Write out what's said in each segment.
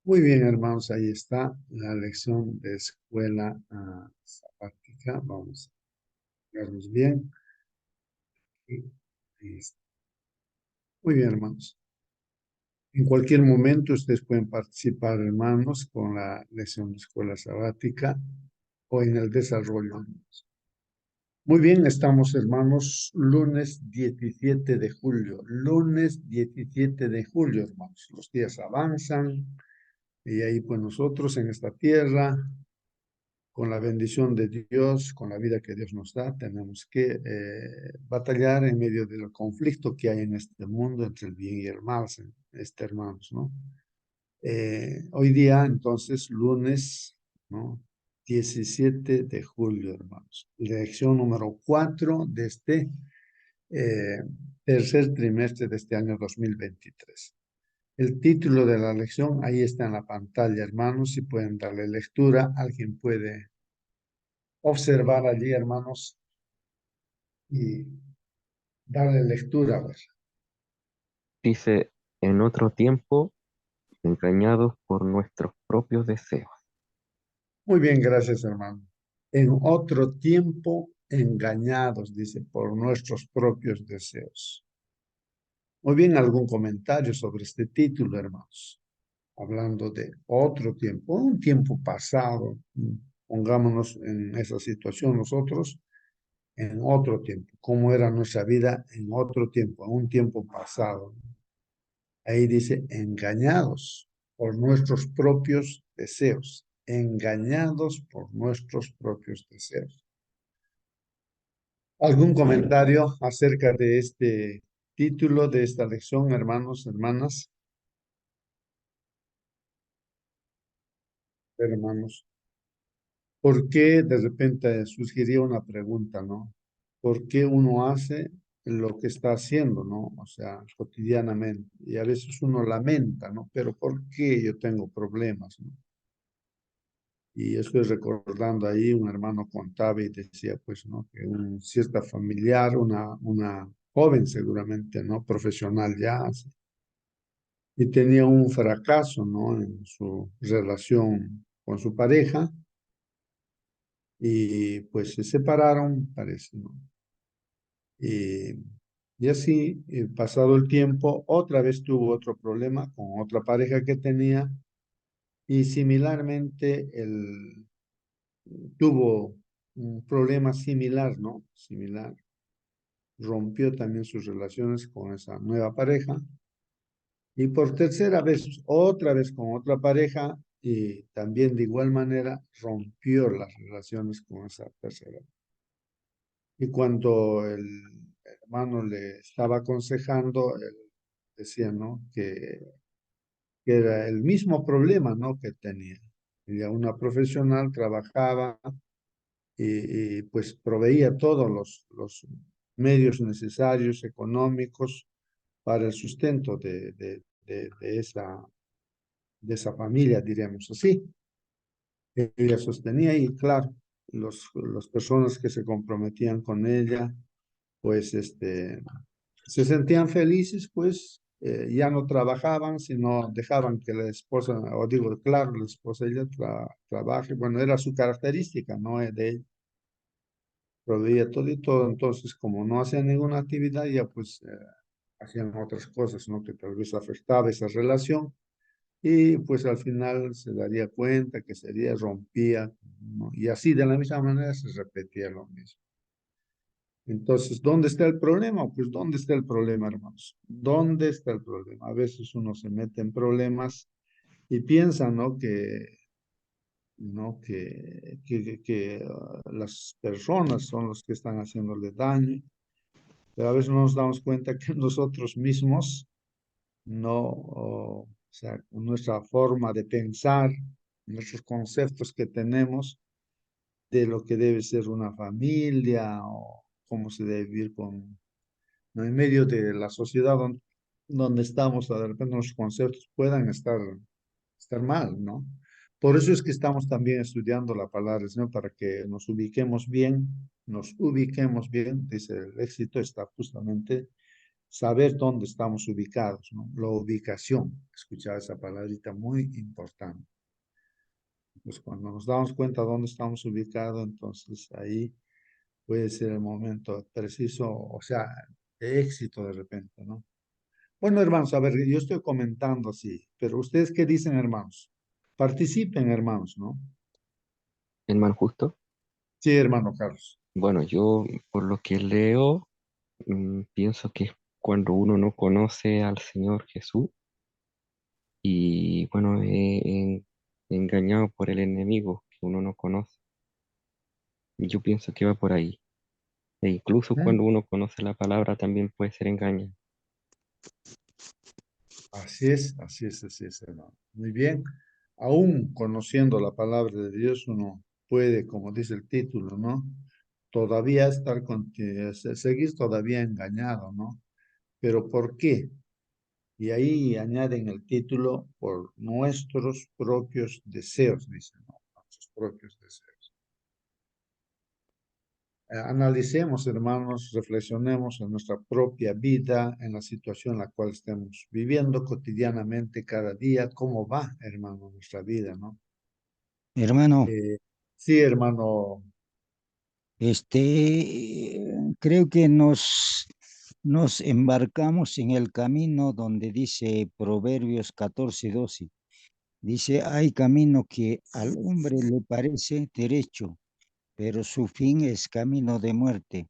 Muy bien, hermanos, ahí está la lección de escuela sabática. Vamos a vernos bien. Y ahí está. Muy bien, hermanos. En cualquier momento ustedes pueden participar, hermanos, con la lección de escuela sabática o en el desarrollo. Muy bien, estamos, hermanos, lunes 17 de julio. Lunes 17 de julio, hermanos. Los días avanzan y ahí, pues nosotros en esta tierra con la bendición de Dios, con la vida que Dios nos da, tenemos que batallar en medio del conflicto que hay en este mundo entre el bien y el mal, hermanos, ¿no? Hoy día, entonces, lunes, ¿no? 17 de julio, hermanos. Lección número 4 de este eh, tercer trimestre de este año 2023. El título de la lección ahí está en la pantalla, hermanos, si pueden darle lectura, alguien puede observar allí, hermanos, y darle lectura, a ver. Dice, en otro tiempo, engañados por nuestros propios deseos. Muy bien, gracias, hermano. En otro tiempo, engañados, dice, por nuestros propios deseos. Muy bien, ¿algún comentario sobre este título, hermanos? Hablando de otro tiempo, un tiempo pasado, pongámonos en esa situación nosotros, en otro tiempo, cómo era nuestra vida en otro tiempo, en un tiempo pasado. Ahí dice, engañados por nuestros propios deseos, engañados por nuestros propios deseos. ¿Algún comentario acerca de este título de esta lección, hermanos, hermanas, hermanos? ¿Por qué de repente surgiría una pregunta, ¿no? ¿Por qué uno hace lo que está haciendo, ¿no? O sea, cotidianamente. Y a veces uno lamenta, ¿no? Pero ¿por qué yo tengo problemas, ¿no? Y estoy recordando ahí, un hermano contaba y decía, pues, ¿no? Que un cierta familiar, una joven seguramente, ¿no? Profesional ya, y tenía un fracaso, ¿no? En su relación con su pareja, y pues se separaron, parece, ¿no? Y, y así, pasado el tiempo, otra vez tuvo otro problema con otra pareja que tenía, y similarmente tuvo un problema similar, ¿no? Similar. Rompió también sus relaciones con esa nueva pareja y por tercera vez, otra vez con otra pareja y también de igual manera rompió las relaciones con esa tercera. Y cuando el hermano le estaba aconsejando, él decía, ¿no? Que era el mismo problema, ¿no? Que tenía. Ella, una profesional, trabajaba pues proveía todos los medios necesarios económicos para el sustento de esa familia, diríamos así. Ella sostenía y claro, las personas que se comprometían con ella, pues se sentían felices, pues ya no trabajaban, sino dejaban que la esposa, o digo, claro, la esposa ella trabaje, bueno, era su característica, no de ella proveía todo y todo, entonces como no hacían ninguna actividad, ya pues hacían otras cosas, ¿no? Que tal vez afectaba esa relación y pues al final se daría cuenta que sería, rompía, ¿no? Y así de la misma manera se repetía lo mismo. Entonces, ¿dónde está el problema? Pues, ¿dónde está el problema, hermanos? ¿Dónde está el problema? A veces uno se mete en problemas y piensa, ¿no? Que las personas son los que están haciéndole daño, pero a veces no nos damos cuenta que nosotros mismos no, o sea, con nuestra forma de pensar, nuestros conceptos que tenemos de lo que debe ser una familia o cómo se debe vivir ¿no? En medio de la sociedad donde estamos, de repente nuestros conceptos puedan estar mal, ¿no? Por eso es que estamos también estudiando la palabra del Señor para que nos ubiquemos bien, dice el éxito está justamente saber dónde estamos ubicados, ¿no? La ubicación, escuchar esa palabrita muy importante. Pues cuando nos damos cuenta dónde estamos ubicados, entonces ahí puede ser el momento preciso, o sea, de éxito de repente, ¿no? Bueno, hermanos, a ver, yo estoy comentando así, pero ¿ustedes qué dicen, hermanos? Participen, hermanos, ¿no? Hermano justo. Sí, hermano Carlos. Bueno, yo por lo que leo, pienso que es cuando uno no conoce al Señor Jesús y bueno, engañado por el enemigo que uno no conoce. Yo pienso que va por ahí. E incluso ¿Eh? cuando uno conoce la palabra también puede ser engañado. Así es, así es, así es, hermano. Muy bien. Aún conociendo la palabra de Dios, uno puede, como dice el título, ¿no? Todavía estar seguir todavía engañado, ¿no? Pero ¿por qué? Y ahí añaden el título por nuestros propios deseos, dicen, ¿no? Nuestros propios deseos. Analicemos, hermanos, reflexionemos en nuestra propia vida, en la situación en la cual estemos viviendo cotidianamente cada día, cómo va, hermano, nuestra vida, ¿no? Hermano, Eh, sí, hermano, creo que nos embarcamos en el camino donde dice Proverbios 14:12. Dice, hay camino que al hombre le parece derecho, pero su fin es camino de muerte.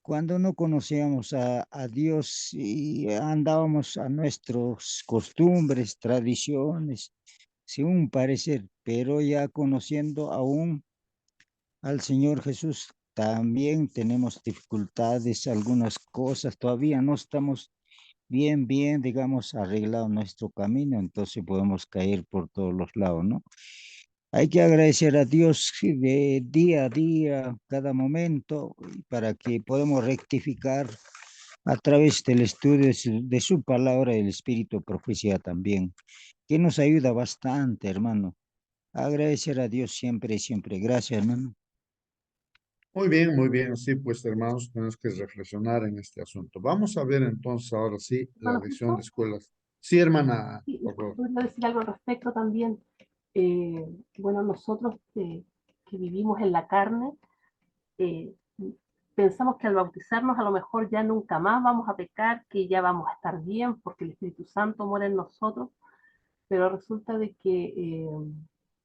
Cuando no conocíamos a Dios y andábamos a nuestras costumbres, tradiciones, según parecer, pero ya conociendo aún al Señor Jesús, también tenemos dificultades, algunas cosas, todavía no estamos bien, digamos, arreglado nuestro camino, entonces podemos caer por todos los lados, ¿no? Hay que agradecer a Dios de día a día, cada momento, para que podamos rectificar a través del estudio de su palabra y el espíritu de profecía también, que nos ayuda bastante, hermano. Agradecer a Dios siempre, siempre. Gracias, hermano. muy bien, sí, pues hermanos, tenemos que reflexionar en este asunto. Vamos a ver entonces ahora sí la Hermano lección de Jesús, escuelas. Sí, hermana, sí, por favor. podría decir algo al respecto también. Bueno, nosotros que vivimos en la carne, eh, pensamos que al bautizarnos a lo mejor ya nunca más vamos a pecar, que ya vamos a estar bien porque el Espíritu Santo mora en nosotros, pero resulta de que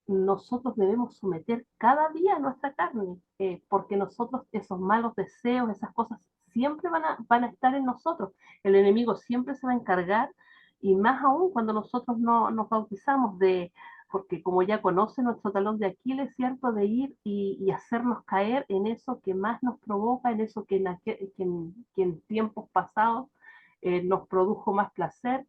nosotros debemos someter cada día nuestra carne, porque nosotros esos malos deseos, esas cosas siempre van a estar en nosotros. El enemigo siempre se va a encargar, y más aún cuando nosotros no nos bautizamos, porque como ya conoce nuestro talón de Aquiles, ¿cierto? De ir y hacernos caer en eso que más nos provoca, en eso que en tiempos pasados nos produjo más placer.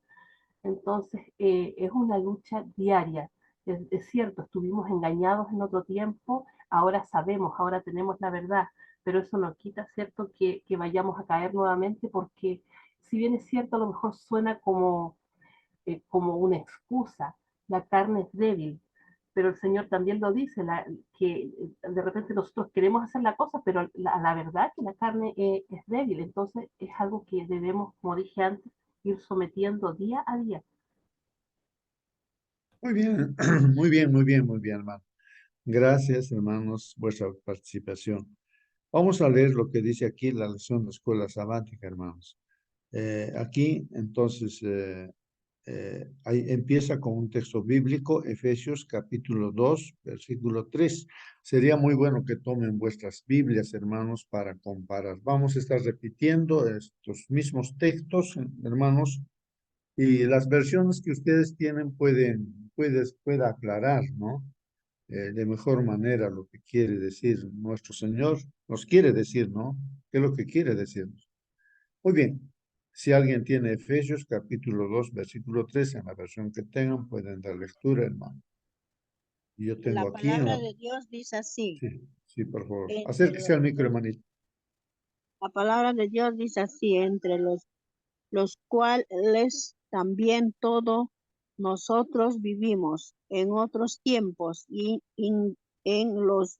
Entonces, es una lucha diaria. Es cierto, estuvimos engañados en otro tiempo, ahora sabemos, ahora tenemos la verdad, pero eso no quita, ¿cierto?, que vayamos a caer nuevamente, porque si bien es cierto, a lo mejor suena como una excusa, la carne es débil, pero el Señor también lo dice, que de repente nosotros queremos hacer la cosa, pero la verdad que la carne es débil, entonces es algo que debemos, como dije antes, ir sometiendo día a día. Muy bien, muy bien, muy bien, muy bien, hermano. Gracias, hermanos, vuestra participación. Vamos a leer lo que dice aquí la lección de escuela sabática, hermanos. Aquí, entonces, ahí empieza con un texto bíblico, Efesios capítulo 2, versículo 3. Sería muy bueno que tomen vuestras Biblias, hermanos, para comparar. Vamos a estar repitiendo estos mismos textos, hermanos, y las versiones que ustedes tienen puede aclarar, ¿no? De mejor manera lo que quiere decir nuestro Señor, nos quiere decir, ¿no? ¿Qué es lo que quiere decirnos? Muy bien, si alguien tiene Efesios capítulo 2 versículo 3 en la versión que tengan, pueden dar lectura, hermano. Y yo La tengo aquí en palabra la... de Dios dice así, Sí, sí, por favor. entre Acérquese al micro, los, hermanito. la palabra de Dios dice así, entre los cuales también todos nosotros vivimos en otros tiempos y en los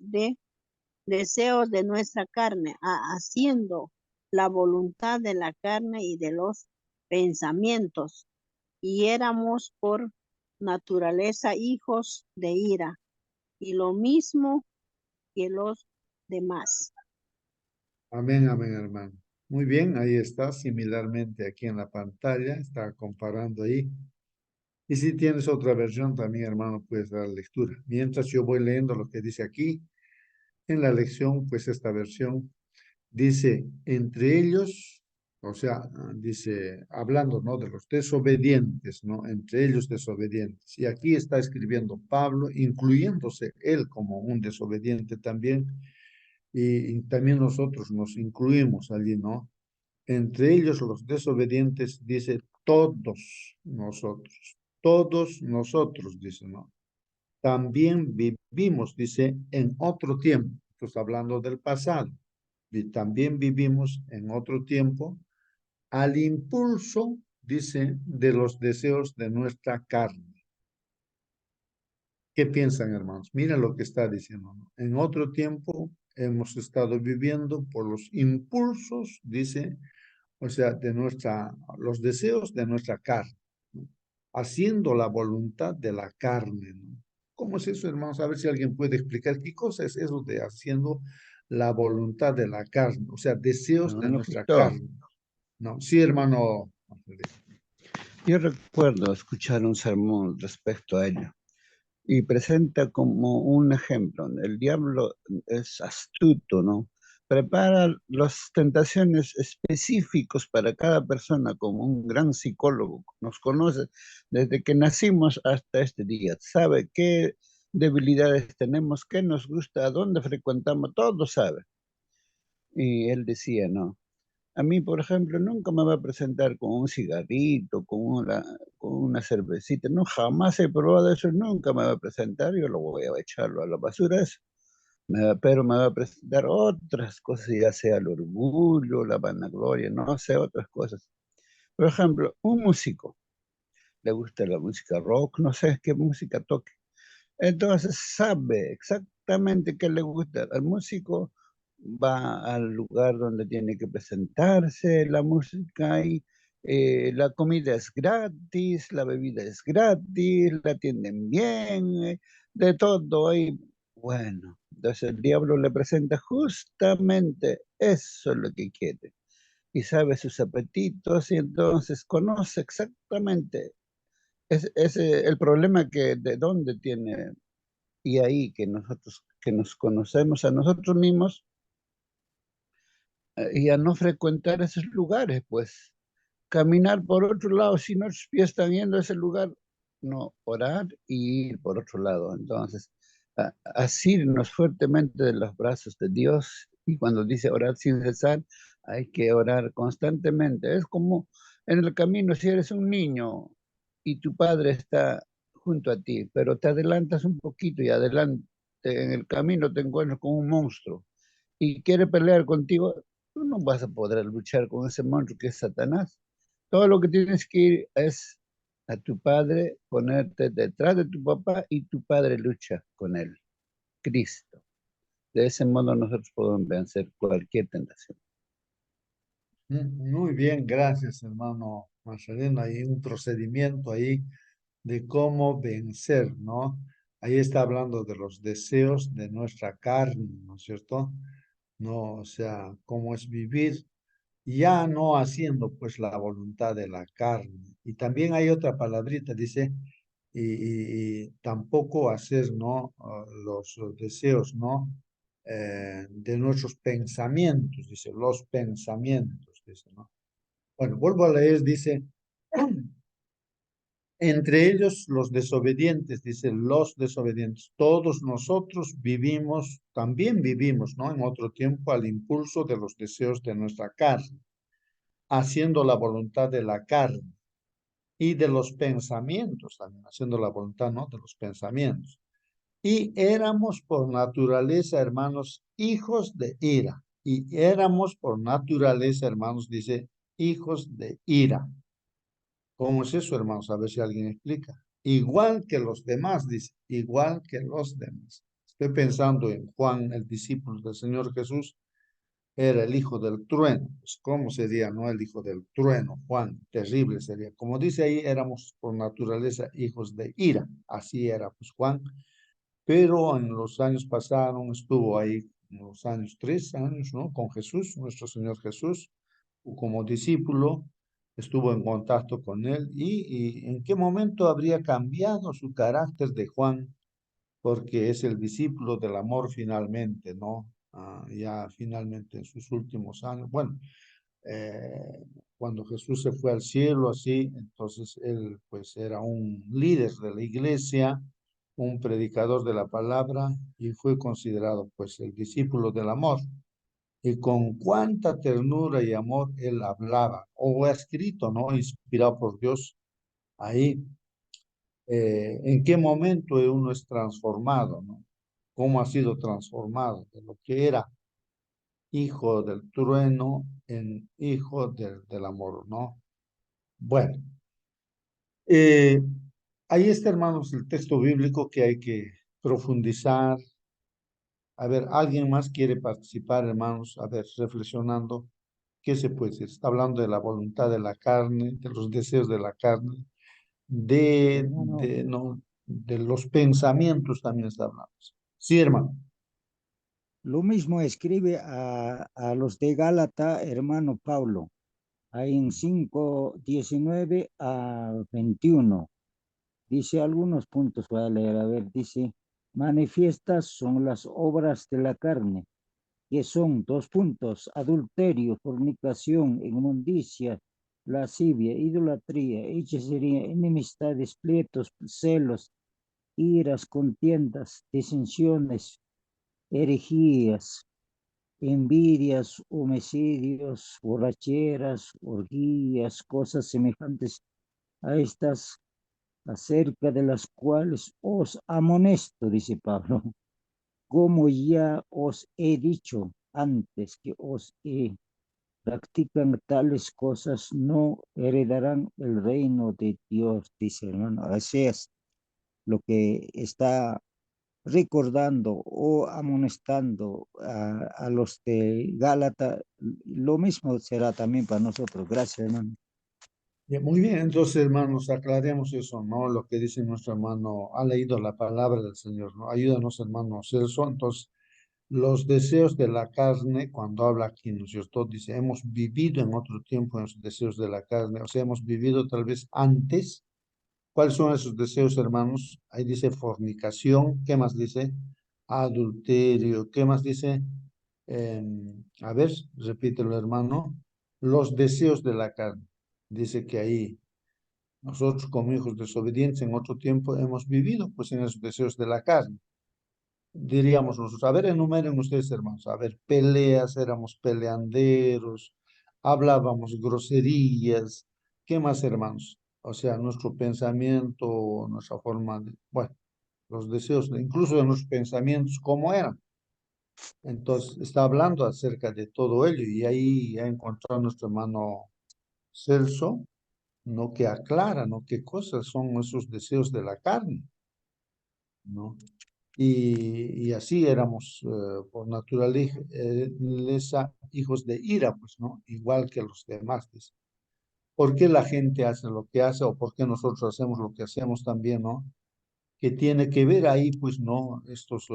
deseos de nuestra carne, haciendo la voluntad de la carne y de los pensamientos, y éramos por naturaleza hijos de ira, y lo mismo que los demás. Amén, amén, hermano. Muy bien, ahí está, similarmente aquí en la pantalla, está comparando ahí. Y si tienes otra versión también, hermano, puedes dar lectura. Mientras yo voy leyendo lo que dice aquí, en la lección, pues esta versión dice, entre ellos, o sea, dice, hablando, ¿no? De los desobedientes, ¿no? Entre ellos desobedientes. Y aquí está escribiendo Pablo, incluyéndose él como un desobediente también, y también nosotros nos incluimos allí, ¿no? Entre ellos los desobedientes, dice, todos nosotros, dice, ¿no? También vivimos, dice, en otro tiempo. Esto está hablando del pasado. Y también vivimos en otro tiempo al impulso, dice, de los deseos de nuestra carne. ¿Qué piensan, hermanos? Mira lo que está diciendo, ¿no? En otro tiempo hemos estado viviendo por los impulsos, dice, o sea, los deseos de nuestra carne, ¿no? Haciendo la voluntad de la carne, ¿no? ¿Cómo es eso, hermanos? A ver si alguien puede explicar qué cosa es eso de haciendo la voluntad de la carne, o sea, deseos de Hermano nuestra Cristo, carne, ¿no? Sí, hermano. yo recuerdo escuchar un sermón respecto a ello y presenta como un ejemplo. El diablo es astuto, ¿no? Prepara las tentaciones específicos para cada persona como un gran psicólogo. Nos conoce desde que nacimos hasta este día. Sabe qué debilidades tenemos, qué nos gusta, a dónde frecuentamos, todo sabe. Y él decía, no. A mí, por ejemplo, nunca me va a presentar con un cigarrito, con una cervecita. No, jamás he probado eso, nunca me va a presentar. Yo lo voy a echarlo a la basura eso. Pero me va a presentar otras cosas, ya sea el orgullo, la vanagloria, no sé, otras cosas. Por ejemplo, un músico, le gusta la música rock, no sé qué música toque. Entonces sabe exactamente qué le gusta al músico, va al lugar donde tiene que presentarse la música y la comida es gratis, la bebida es gratis, la atienden bien, de todo. Ahí. Bueno, entonces el diablo le presenta justamente eso es lo que quiere y sabe sus apetitos y entonces conoce exactamente el problema que de dónde tiene y ahí que nosotros, que nos conocemos a nosotros mismos y a no frecuentar esos lugares, pues caminar por otro lado, si nuestros pies están yendo a ese lugar, no, orar y ir por otro lado. Entonces, asirnos fuertemente de los brazos de Dios y cuando dice orar sin cesar, hay que orar constantemente. Es como en el camino, si eres un niño y tu padre está junto a ti, pero te adelantas un poquito y adelante en el camino te encuentras con un monstruo y quiere pelear contigo, tú no vas a poder luchar con ese monstruo que es Satanás. Todo lo que tienes que ir es a tu padre, ponerte detrás de tu papá y tu padre lucha con él, Cristo. De ese modo nosotros podemos vencer cualquier tentación. Muy bien, gracias, hermano Marcelino. Hay un procedimiento ahí de cómo vencer, ¿no? Ahí está hablando de los deseos de nuestra carne, ¿no es cierto? No, o sea, cómo es vivir ya no haciendo pues la voluntad de la carne. Y también hay otra palabrita, dice, y tampoco hacer, ¿no? Los deseos, ¿no? De nuestros pensamientos, dice, los pensamientos, dice, ¿no? Bueno, vuelvo a leer, dice, entre ellos los desobedientes, dice, los desobedientes. Todos nosotros vivimos, también vivimos, ¿no? En otro tiempo al impulso de los deseos de nuestra carne, haciendo la voluntad de la carne y de los pensamientos, también haciendo la voluntad, ¿no? De los pensamientos. Y éramos por naturaleza, hermanos, hijos de ira. Y éramos por naturaleza, hermanos, dice, hijos de ira. ¿Cómo es eso, hermanos? A ver si alguien explica. Igual que los demás, dice, igual que los demás. Estoy pensando en Juan, el discípulo del Señor Jesús, era el hijo del trueno. Pues, ¿cómo sería, no? El hijo del trueno, Juan, terrible sería. Como dice ahí, éramos por naturaleza hijos de ira. Así era, pues Juan. Pero en los años pasaron, estuvo ahí en los años, 3 años, ¿no? Con Jesús, nuestro Señor Jesús, como discípulo, estuvo en contacto con él. Y en qué momento habría cambiado su carácter de Juan, porque es el discípulo del amor finalmente, ¿no? Ya finalmente en sus últimos años. Bueno, eh, cuando Jesús se fue al cielo, así, entonces él pues era un líder de la iglesia, un predicador de la palabra y fue considerado pues el discípulo del amor. Y con cuánta ternura y amor él hablaba, o ha escrito, ¿no? Inspirado por Dios ahí. ¿En qué momento uno es transformado, ¿no? ¿Cómo ha sido transformado de lo que era hijo del trueno en hijo del amor, ¿no? Bueno, eh, ahí está, hermanos, el texto bíblico que hay que profundizar. A ver, ¿alguien más quiere participar, hermanos? A ver, reflexionando, ¿qué se puede decir? Está hablando de la voluntad de la carne, de los deseos de la carne, Hermano, no, de los pensamientos también está hablando. Sí, hermano. lo mismo escribe a los de Gálata, hermano Pablo, ahí en 5:19 a 21. Dice algunos puntos, voy a leer, a ver, dice, manifiestas son las obras de la carne, que son 2 puntos: adulterio, fornicación, inmundicia, lascivia, idolatría, hechicería, enemistades, pleitos, celos, iras, contiendas, disensiones, herejías, envidias, homicidios, borracheras, orgías, cosas semejantes a estas, acerca de las cuales os amonesto, dice Pablo, como ya os he dicho antes, que os practican tales cosas no heredarán el reino de Dios, dice, hermano. Así es lo que está recordando o amonestando a los de Gálata. Lo mismo será también para nosotros. Gracias, hermano. Bien, muy bien, entonces, hermanos, aclaremos eso, ¿no? Lo que dice nuestro hermano, ha leído la palabra del Señor, ¿no? Ayúdanos, hermano Celso. Entonces, los deseos de la carne, cuando habla aquí, ¿no es cierto? Dice, hemos vivido en otro tiempo en los deseos de la carne, o sea, hemos vivido tal vez antes. ¿Cuáles son esos deseos, hermanos? Ahí dice fornicación, ¿qué más dice? Adulterio, ¿qué más dice? A ver, repítelo, hermano. Los deseos de la carne. Dice que ahí nosotros como hijos desobedientes en otro tiempo hemos vivido pues en esos deseos de la carne. Diríamos nosotros, a ver, enumeren ustedes, hermanos, a ver, peleas, éramos peleanderos, hablábamos groserías, ¿qué más, hermanos? O sea, nuestro pensamiento, nuestra forma de, bueno, los deseos, incluso de nuestros pensamientos, ¿cómo eran? Entonces, está hablando acerca de todo ello y ahí ha encontrado nuestro hermano Celso, ¿no? Que aclara, ¿no? ¿Qué cosas son esos deseos de la carne, ¿no? Y así éramos por naturaleza hijos de ira, pues, ¿no? Igual que los demás, dice. ¿Por qué la gente hace lo que hace o por qué nosotros hacemos lo que hacemos también, ¿no? Que tiene que ver ahí, pues, ¿no? Estos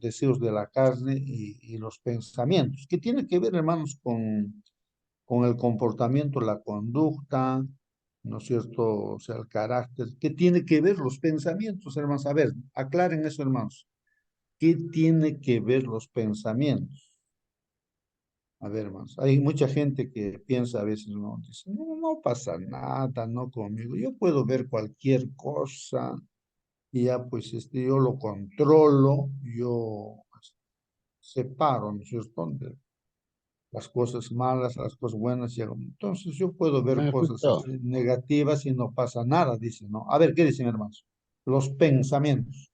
deseos de la carne y los pensamientos, que tiene que ver, hermanos, con el comportamiento, la conducta, ¿no es cierto? O sea, el carácter. ¿Qué tiene que ver los pensamientos, hermanos? A ver, aclaren eso, hermanos. ¿Qué tiene que ver los pensamientos? A ver, hermanos, hay mucha gente que piensa a veces, no, dice, no, no pasa nada, no conmigo. Yo puedo ver cualquier cosa y ya pues yo lo controlo, yo pues, separo, ¿no es cierto? De las cosas malas, las cosas buenas. Entonces yo puedo ver Me cosas gustó, así negativas y no pasa nada, dicen, ¿no? A ver, ¿qué dicen, hermanos? Los pensamientos.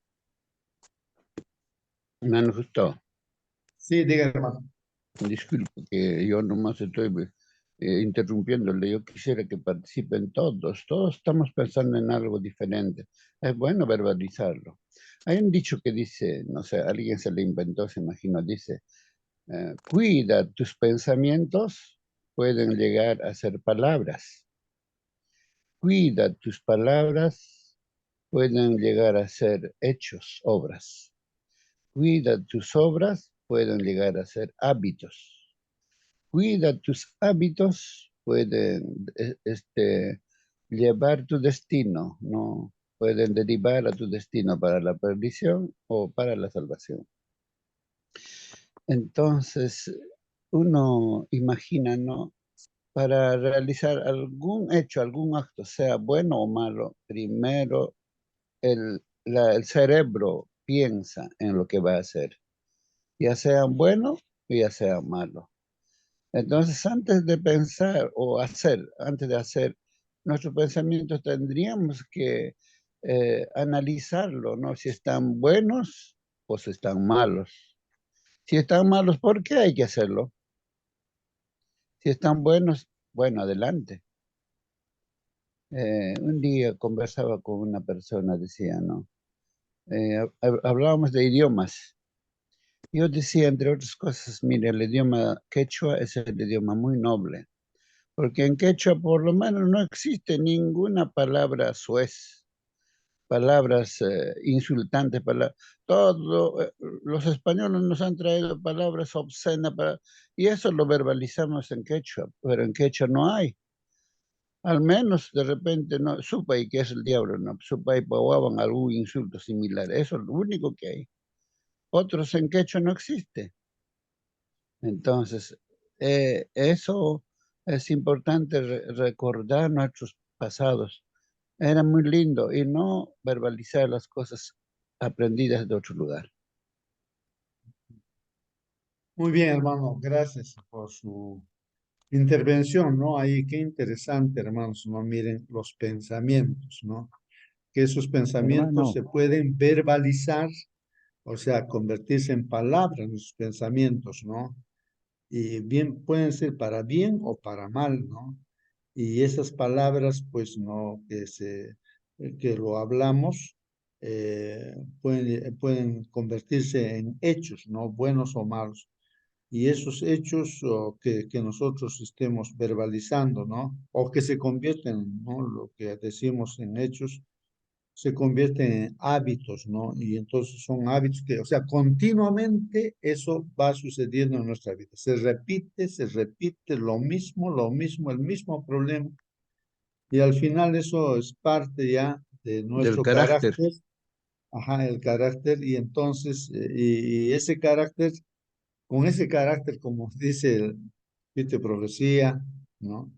me gustó. Sí, diga, hermano. Disculpe que yo nomás estoy interrumpiéndole. Yo quisiera que participen todos. Todos estamos pensando en algo diferente. Es bueno verbalizarlo. Hay un dicho que dice, no sé, alguien se lo inventó, se imagino, dice, Cuida tus pensamientos, pueden llegar a ser palabras. Cuida tus palabras, pueden llegar a ser hechos, obras. Cuida tus obras, pueden llegar a ser hábitos. Cuida tus hábitos, pueden llevar tu destino, ¿no? Pueden derivar a tu destino para la perdición o para la salvación. Entonces, uno imagina, ¿no? Para realizar algún hecho, algún acto, sea bueno o malo, primero el cerebro piensa en lo que va a hacer, ya sea bueno o ya sea malo. Entonces, antes de pensar o hacer, antes de hacer nuestros pensamientos, tendríamos que analizarlo, ¿no? Si están buenos o si están malos. Si están malos, ¿por qué hay que hacerlo? Si están buenos, bueno, adelante. Un día conversaba con una persona, decía, ¿no? Hablábamos de idiomas. Yo decía, entre otras cosas, mire, el idioma quechua es el idioma muy noble, porque en quechua por lo menos no existe ninguna palabra suez, palabras insultantes, los españoles nos han traído palabras obscenas, y eso lo verbalizamos en quechua, pero en quechua no hay. Al menos de repente, no, supay, que es el diablo, no, supay, pauaban algún insulto similar, eso es lo único que hay. Otros en quechua no existe. Entonces, eso es importante recordar nuestros pasados. Era muy lindo y no verbalizar las cosas aprendidas de otro lugar. Muy bien, hermano, gracias por su intervención, ¿no? Ahí, qué interesante, hermanos, ¿no? Miren los pensamientos, ¿no? Que esos pensamientos Hermano, se pueden verbalizar, o sea, convertirse en palabras, nuestros pensamientos, ¿no? Y bien, pueden ser para bien o para mal, ¿no? Y esas palabras, pues, no, que lo hablamos, pueden convertirse en hechos, ¿no? Buenos o malos. Y esos hechos que nosotros estemos verbalizando, ¿no? O que se convierten, ¿no? Lo que decimos en hechos, se convierten en hábitos, ¿no? Y entonces son hábitos que, o sea, continuamente eso va sucediendo en nuestra vida. Se repite el mismo problema. Y al final eso es parte ya de Del nuestro carácter. carácter, ajá, el carácter, y entonces, y ese carácter, con ese carácter, como dice el profecía, ¿no?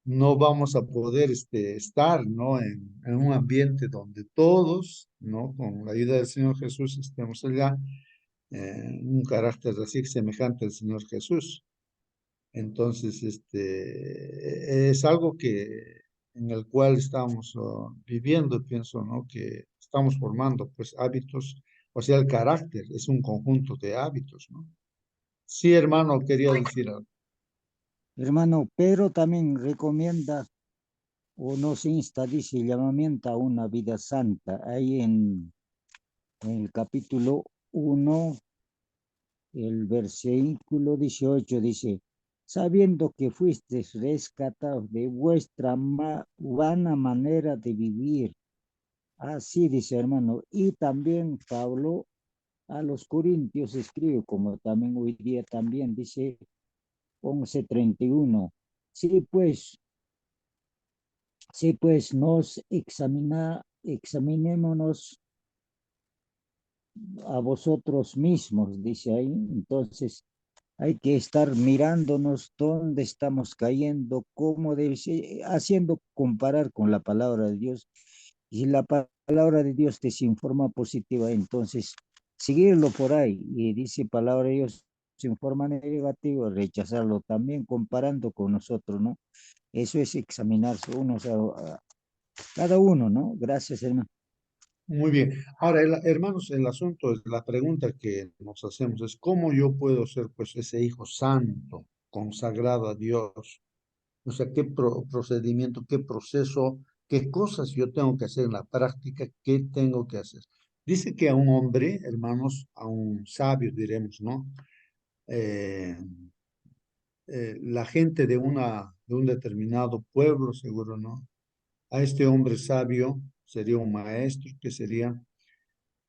No vamos a poder estar, ¿no? En un ambiente donde todos, ¿no? Con la ayuda del Señor Jesús, estemos allá, un carácter así semejante al Señor Jesús. Entonces, es algo en el cual estamos viviendo, pienso, ¿no? Que estamos formando, pues, hábitos, o sea, el carácter es un conjunto de hábitos, ¿no? Sí, hermano, quería decir algo. hermano, Pedro también recomienda o nos insta, dice, llamamiento a una vida santa. Ahí en el capítulo 1, el versículo 18 dice, sabiendo que fuisteis rescatados de vuestra vana manera de vivir. Así dice, hermano. Y también Pablo a los Corintios escribe, como también hoy día también dice 11:31. Sí, pues, sí, pues examinémonos a vosotros mismos, dice ahí. Entonces, hay que estar mirándonos dónde estamos cayendo, cómo debe ser, haciendo comparar con la palabra de Dios. Y si la palabra de Dios te informa positiva, entonces seguirlo por ahí. Y dice palabra de Dios en forma negativa, rechazarlo también comparando con nosotros, ¿no? Eso es examinarse unos a cada uno, ¿no? Gracias, hermano. Muy bien. Ahora, hermanos, el asunto es la pregunta que nos hacemos es cómo yo puedo ser, pues, ese hijo santo, consagrado a Dios. O sea, qué procedimiento, qué proceso, qué cosas yo tengo que hacer en la práctica, qué tengo que hacer. Dice que a un hombre, hermanos, a un sabio, diremos, ¿no? eh, la gente de un determinado pueblo, seguro, ¿no? A este hombre sabio, sería un maestro, que sería,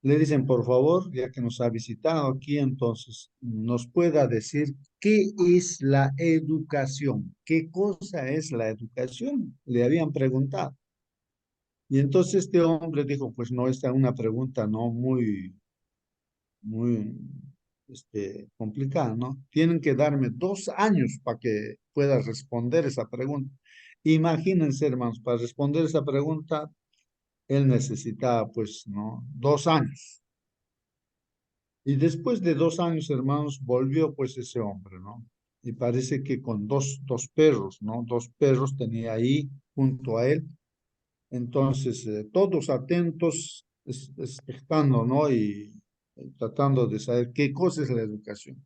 le dicen, por favor, ya que nos ha visitado aquí, entonces, nos pueda decir qué es la educación, qué cosa es la educación, le habían preguntado. Y entonces este hombre dijo, pues no, esta es una pregunta no muy complicada, ¿no? Tienen que darme 2 años para que pueda responder esa pregunta. Imagínense, hermanos, para responder esa pregunta, él necesitaba, pues, ¿no? 2 años. Y después de 2 años, hermanos, volvió, pues, ese hombre, ¿no? Y parece que con dos perros, ¿no? Dos perros tenía ahí junto a él. Entonces, todos atentos, expectando, ¿no? Y tratando de saber qué cosa es la educación.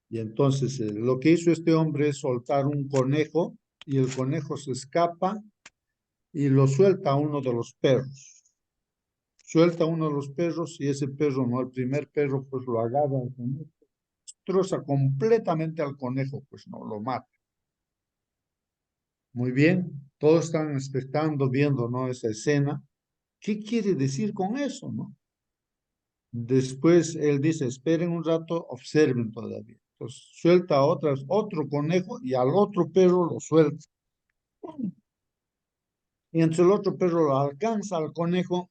Y entonces, lo que hizo este hombre es soltar un conejo y el conejo se escapa y lo suelta a uno de los perros. Suelta a uno de los perros y ese perro, ¿no? El primer perro, pues lo agarra al conejo, destroza completamente al conejo, pues no, lo mata. Muy bien, todos están expectando, viendo, ¿no? Esa escena. ¿Qué quiere decir con eso, no? Después él dice, esperen un rato, observen todavía. Entonces suelta a otro conejo y al otro perro lo suelta. Y entre el otro perro lo alcanza al conejo,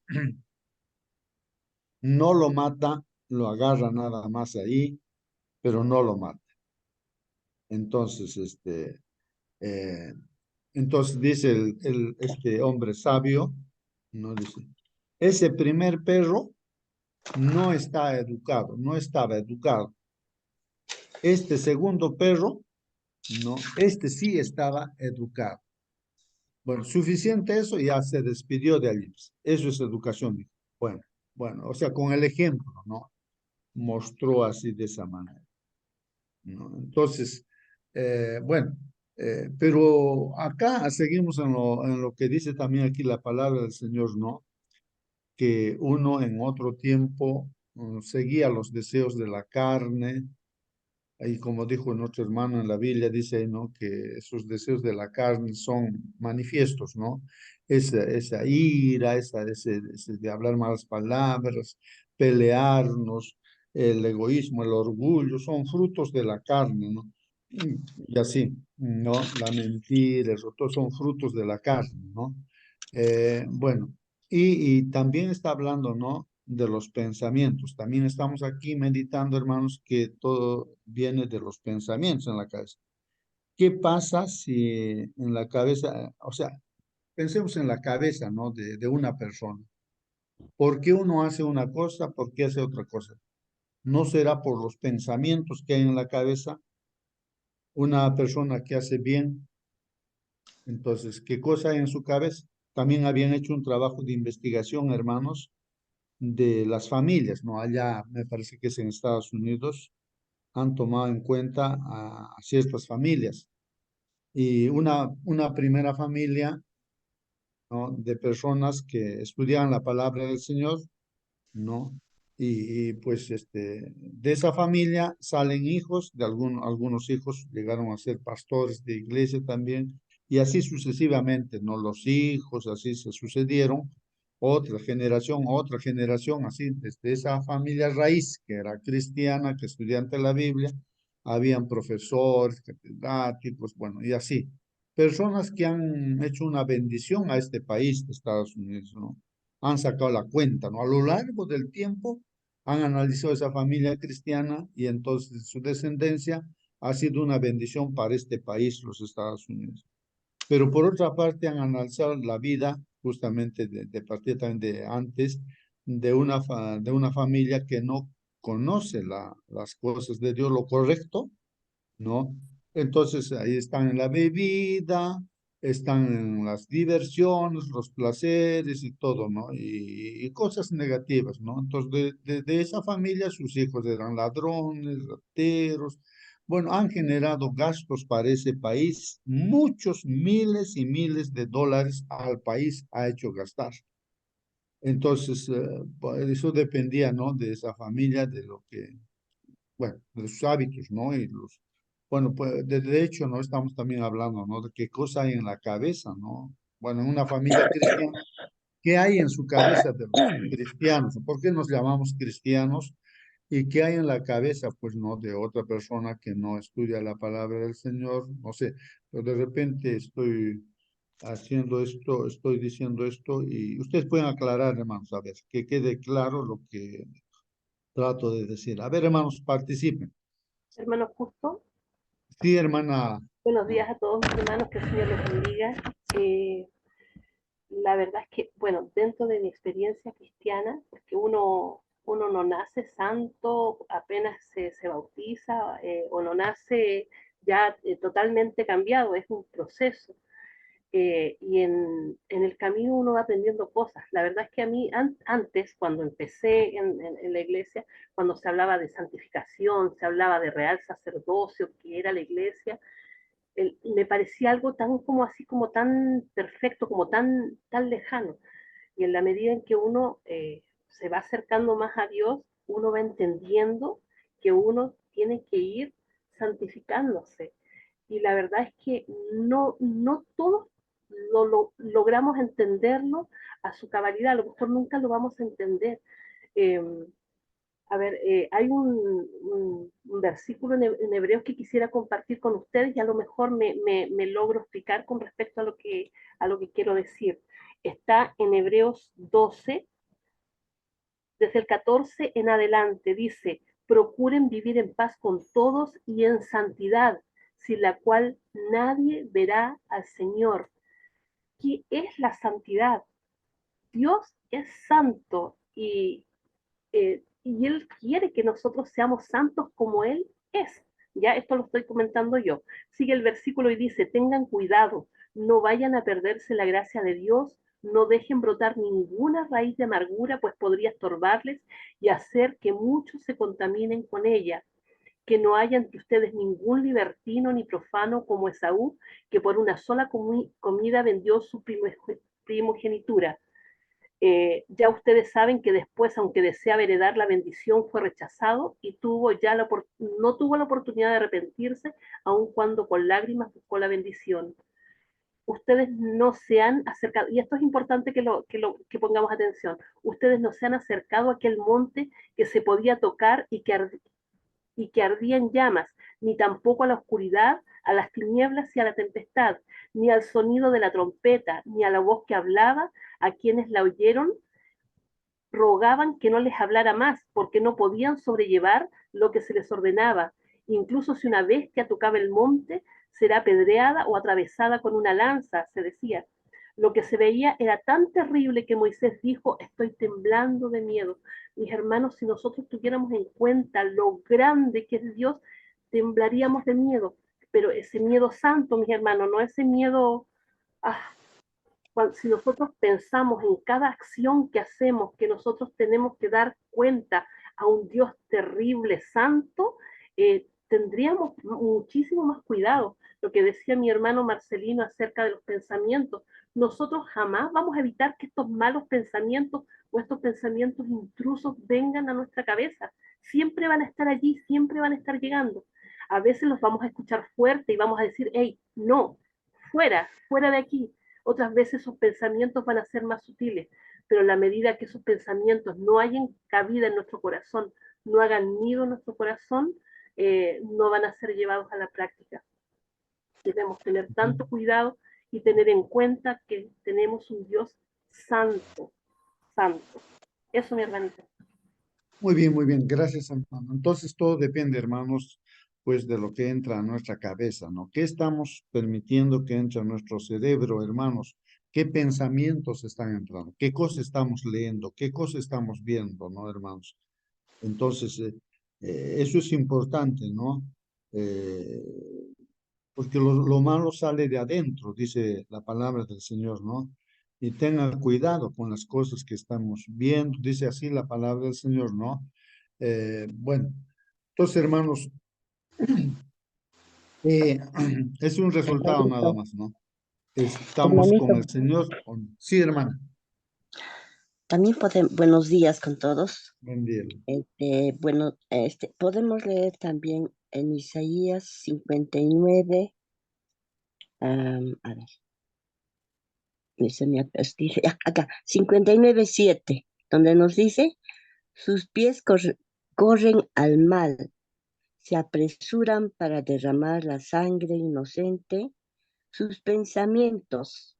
no lo mata, lo agarra nada más ahí, pero no lo mata. Entonces, eh, entonces dice este hombre sabio, no dice, ese primer perro no está educado, no estaba educado. Este segundo perro, no, este sí estaba educado. Bueno, suficiente eso, ya se despidió de allí. Eso es educación, dijo. Bueno, o sea, con el ejemplo, ¿no? Mostró así de esa manera, ¿no? Entonces, bueno, pero acá seguimos en lo que dice también aquí la palabra del Señor, ¿no? Que uno en otro tiempo seguía los deseos de la carne, y como dijo nuestro hermano en la Biblia, dice, ¿no? Que esos deseos de la carne son manifiestos, ¿no? Esa ira, ese de hablar malas palabras, pelearnos, el egoísmo, el orgullo, son frutos de la carne, ¿no? Y así, ¿no? La mentira, eso, todos son frutos de la carne, ¿no? Bueno, y también está hablando, ¿no? De los pensamientos. También estamos aquí meditando, hermanos, que todo viene de los pensamientos en la cabeza. ¿Qué pasa si en la cabeza, o sea, pensemos en la cabeza, ¿no? De una persona. ¿Por qué uno hace una cosa? ¿Por qué hace otra cosa? ¿No será por los pensamientos que hay en la cabeza? Una persona que hace bien, entonces, ¿qué cosa hay en su cabeza? También habían hecho un trabajo de investigación, hermanos, de las familias, ¿no? Allá me parece que es en Estados Unidos, han tomado en cuenta a ciertas familias. Y una primera familia, ¿no? De personas que estudiaban la palabra del Señor, ¿no? Pues de esa familia salen hijos, algunos hijos llegaron a ser pastores de iglesia también, y así sucesivamente, ¿no? Los hijos, así se sucedieron, otra generación, así, desde esa familia raíz, que era cristiana, que estudiante de la Biblia, habían profesores, catedráticos, bueno, y así. Personas que han hecho una bendición a este país de Estados Unidos, ¿no? Han sacado la cuenta, ¿no? A lo largo del tiempo han analizado esa familia cristiana y entonces su descendencia ha sido una bendición para este país, los Estados Unidos. Pero por otra parte han analizado la vida justamente de partida también de antes de una familia que no conoce las cosas de Dios, lo correcto, ¿no? Entonces ahí están en la bebida, están en las diversiones, los placeres y todo, ¿no? Y cosas negativas, ¿no? Entonces de esa familia sus hijos eran ladrones, rateros. Bueno, han generado gastos para ese país, muchos miles y miles de dólares al país ha hecho gastar. Entonces, eso dependía, ¿no? De esa familia, de lo que bueno, de sus hábitos, ¿no? Y los, bueno, pues de hecho, ¿no? Estamos también hablando, ¿no? De qué cosa hay en la cabeza, ¿no? Bueno, en una familia cristiana, ¿qué hay en su cabeza de los cristianos? ¿Por qué nos llamamos cristianos? ¿Y qué hay en la cabeza, pues, no, de otra persona que no estudia la palabra del Señor? No sé, pero de repente estoy haciendo esto, estoy diciendo esto, y ustedes pueden aclarar, hermanos, a ver, que quede claro lo que trato de decir. A ver, hermanos, participen. Hermano Justo, Sí, hermana. buenos días a todos mis hermanos, que el Señor los bendiga. Eh, la verdad es que, bueno, dentro de mi experiencia cristiana, porque uno no nace santo apenas se bautiza, o no nace ya totalmente cambiado, es un proceso. Y en el camino uno va aprendiendo cosas. La verdad es que a mí antes, cuando empecé en la iglesia, cuando se hablaba de santificación, se hablaba de real sacerdocio, que era la iglesia, me parecía algo tan como así, como tan perfecto, como tan lejano. Y en la medida en que uno se va acercando más a Dios, uno va entendiendo que uno tiene que ir santificándose. Y la verdad es que no todos logramos entenderlo a su cabalidad, a lo mejor nunca lo vamos a entender. Eh, a ver, hay un versículo en Hebreos que quisiera compartir con ustedes y a lo mejor me logro explicar con respecto a lo que quiero decir. Está en Hebreos 12, desde el 14 en adelante, dice, procuren vivir en paz con todos y en santidad, sin la cual nadie verá al Señor. ¿Qué es la santidad? Dios es santo y Él quiere que nosotros seamos santos como Él es. Ya esto lo estoy comentando yo. Sigue el versículo y dice, tengan cuidado, no vayan a perderse la gracia de Dios, no dejen brotar ninguna raíz de amargura, pues podría estorbarles y hacer que muchos se contaminen con ella. Que no haya entre ustedes ningún libertino ni profano como Esaú, que por una sola comida vendió su primogenitura. Ya ustedes saben que después, aunque deseaba heredar la bendición, fue rechazado y no tuvo la oportunidad de arrepentirse, aun cuando con lágrimas buscó la bendición. Ustedes no se han acercado, y esto es importante que pongamos atención, ustedes no se han acercado a aquel monte que se podía tocar y que ardía en llamas, ni tampoco a la oscuridad, a las tinieblas y a la tempestad, ni al sonido de la trompeta, ni a la voz que hablaba, a quienes la oyeron rogaban que no les hablara más, porque no podían sobrellevar lo que se les ordenaba. Incluso si una bestia tocaba el monte, será apedreada o atravesada con una lanza, se decía. Lo que se veía era tan terrible que Moisés dijo, estoy temblando de miedo. Mis hermanos, si nosotros tuviéramos en cuenta lo grande que es Dios, temblaríamos de miedo. Pero ese miedo santo, mis hermanos, no ese miedo, ah, si nosotros pensamos en cada acción que hacemos, que nosotros tenemos que dar cuenta a un Dios terrible, santo, tendríamos muchísimo más cuidado. Lo que decía mi hermano Marcelino acerca de los pensamientos, nosotros jamás vamos a evitar que estos malos pensamientos o estos pensamientos intrusos vengan a nuestra cabeza. Siempre van a estar allí, siempre van a estar llegando. A veces los vamos a escuchar fuerte y vamos a decir, hey, no, fuera, fuera de aquí. Otras veces esos pensamientos van a ser más sutiles, pero en la medida que esos pensamientos no hayan cabida en nuestro corazón, no hagan nido en nuestro corazón, no van a ser llevados a la práctica. Debemos tener tanto cuidado y tener en cuenta que tenemos un Dios santo, santo. Eso, mi hermanita. Muy bien, gracias, hermano. Entonces todo depende, hermanos, pues de lo que entra a nuestra cabeza, ¿no? ¿Qué estamos permitiendo que entre a nuestro cerebro, hermanos? ¿Qué pensamientos están entrando? ¿Qué cosas estamos leyendo? ¿Qué cosas estamos viendo, no, hermanos? Entonces, eso es importante, ¿no? Eh, porque lo malo sale de adentro, dice la palabra del Señor, ¿no? Y tengan cuidado con las cosas que estamos viendo, dice así la palabra del Señor, ¿no? Bueno, entonces, hermanos, eh, es un resultado nada más, ¿no? ¿Estamos con Hermanito, el Señor o no? Sí, hermana. También podemos, buenos días con todos. Buen día. Bueno, podemos leer también en Isaías 59, a ver, se me dice, acá, 59:7, donde nos dice, sus pies corren al mal, se apresuran para derramar la sangre inocente, sus pensamientos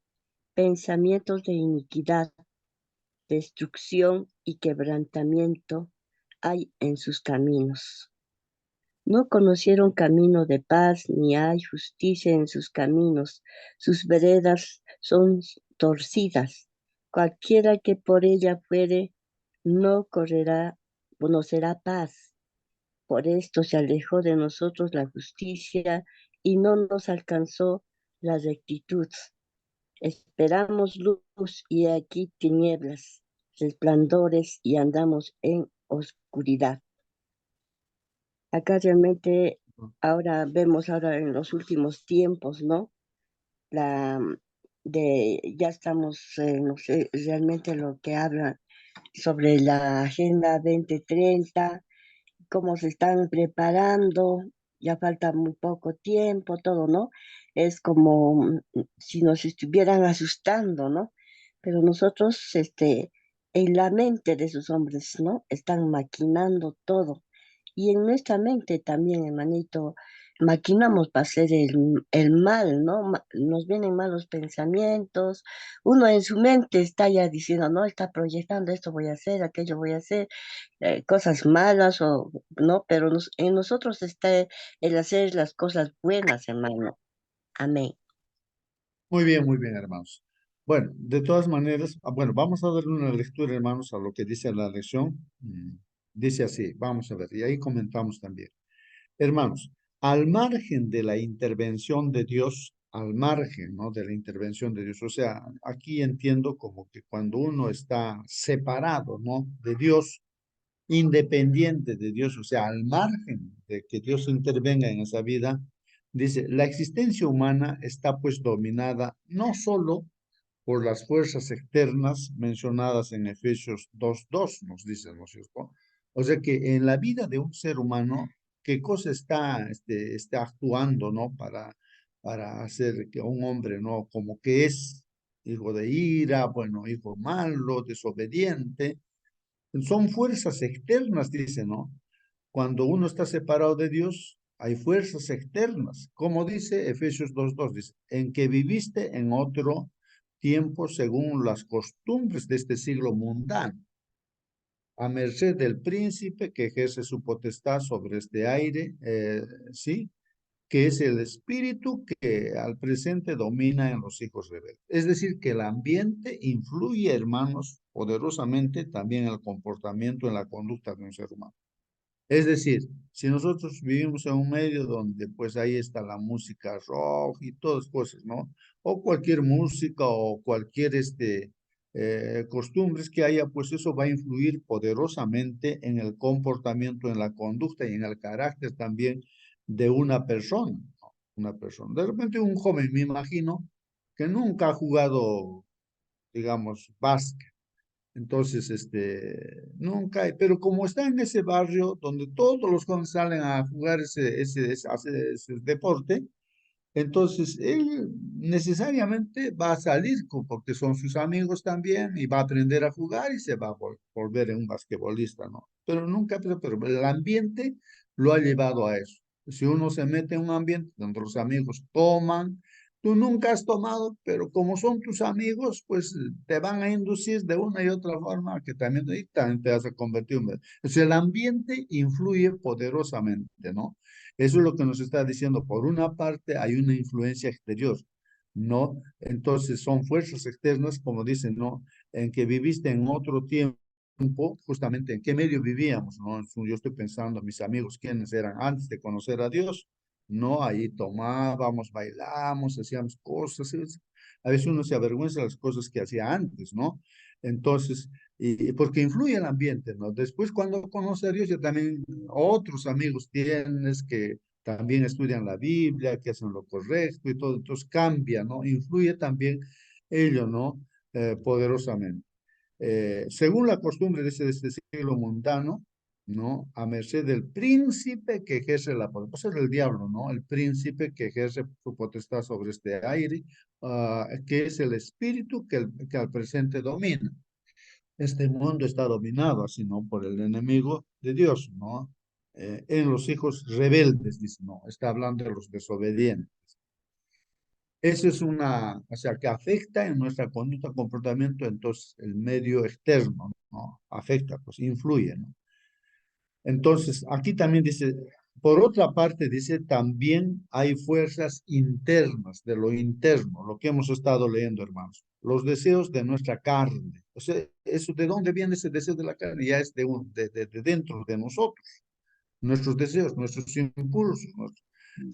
de iniquidad, destrucción y quebrantamiento hay en sus caminos. No conocieron camino de paz, ni hay justicia en sus caminos. Sus veredas son torcidas. Cualquiera que por ella fuere, no conocerá paz. Por esto se alejó de nosotros la justicia y no nos alcanzó la rectitud. Esperamos luz y aquí tinieblas, resplandores y andamos en oscuridad. Acá realmente vemos ahora en los últimos tiempos, ¿no? Ya estamos, no sé, realmente lo que habla sobre la Agenda 2030, cómo se están preparando, ya falta muy poco tiempo, todo, ¿no? Es como si nos estuvieran asustando, ¿no? Pero nosotros, en la mente de esos hombres, ¿no? Están maquinando todo. Y en nuestra mente también, hermanito, maquinamos para hacer el mal, ¿no? Nos vienen malos pensamientos. Uno en su mente está ya diciendo, no, está proyectando esto voy a hacer, aquello voy a hacer, cosas malas o no, pero en nosotros está el hacer las cosas buenas, hermano. Amén. Muy bien, hermanos. Bueno, de todas maneras, bueno, vamos a darle una lectura, hermanos, a lo que dice la lección. Dice así, vamos a ver, y ahí comentamos también. Hermanos, al margen de la intervención de Dios, al margen, ¿no? De la intervención de Dios, o sea, aquí entiendo como que cuando uno está separado, ¿no? De Dios, independiente de Dios, o sea, al margen de que Dios intervenga en esa vida, dice, la existencia humana está pues dominada no solo por las fuerzas externas mencionadas en Efesios 2:2, nos dice, ¿no es cierto? O sea que en la vida de un ser humano, ¿qué cosa está actuando, ¿no? Para hacer que un hombre, ¿no? Como que es hijo de ira, bueno, hijo malo, desobediente. Son fuerzas externas, dice, ¿no? Cuando uno está separado de Dios, hay fuerzas externas. Como dice Efesios 2:2, dice, en que viviste en otro tiempo según las costumbres de este siglo mundano, a merced del príncipe que ejerce su potestad sobre este aire, ¿sí? Que es el espíritu que al presente domina en los hijos rebeldes. Es decir, que el ambiente influye, hermanos, poderosamente también en el comportamiento, en la conducta de un ser humano. Es decir, si nosotros vivimos en un medio donde pues ahí está la música rock y todas cosas, ¿no? O cualquier música o cualquier costumbres que haya, pues eso va a influir poderosamente en el comportamiento, en la conducta y en el carácter también de una persona, ¿no? Una persona. De repente un joven, me imagino, que nunca ha jugado, digamos, básquet. Entonces, nunca hay, pero como está en ese barrio donde todos los jóvenes salen a jugar hacer ese deporte, entonces él necesariamente va a salir porque son sus amigos también y va a aprender a jugar y se va a volver un basquetbolista, ¿no? Pero nunca, pero el ambiente lo ha llevado a eso. Si uno se mete en un ambiente donde los amigos toman, tú nunca has tomado, pero como son tus amigos, pues te van a inducir de una y otra forma que también, y también te vas a convertir en... Entonces el ambiente influye poderosamente, ¿no? Eso es lo que nos está diciendo. Por una parte, hay una influencia exterior, ¿no? Entonces, son fuerzas externas, como dicen, ¿no? En que viviste en otro tiempo, justamente en qué medio vivíamos, ¿no? Yo estoy pensando, mis amigos, ¿quiénes eran antes de conocer a Dios? No, ahí tomábamos, bailamos, hacíamos cosas. A veces uno se avergüenza de las cosas que hacía antes, ¿no? Entonces, y porque influye el ambiente, ¿no? Después cuando conoce a Dios, ya también otros amigos tienes que también estudian la Biblia, que hacen lo correcto y todo, entonces cambia, ¿no? Influye también ello, ¿no? Poderosamente. según la costumbre de este siglo mundano, ¿no? A merced del príncipe que ejerce la potestad, pues es el diablo, ¿no? El príncipe que ejerce su potestad sobre este aire, que es el espíritu que al presente domina. Este mundo está dominado, así, ¿no? Por el enemigo de Dios, ¿no? En los hijos rebeldes, dice, no, está hablando de los desobedientes. Eso es o sea, que afecta en nuestra conducta, comportamiento, entonces el medio externo, ¿no? Afecta, pues influye, ¿no? Entonces, aquí también dice, por otra parte, dice, también hay fuerzas internas, de lo interno, lo que hemos estado leyendo, hermanos. Los deseos de nuestra carne. O sea, eso, ¿de dónde viene ese deseo de la carne? Ya es de dentro de nosotros. Nuestros deseos, nuestros impulsos.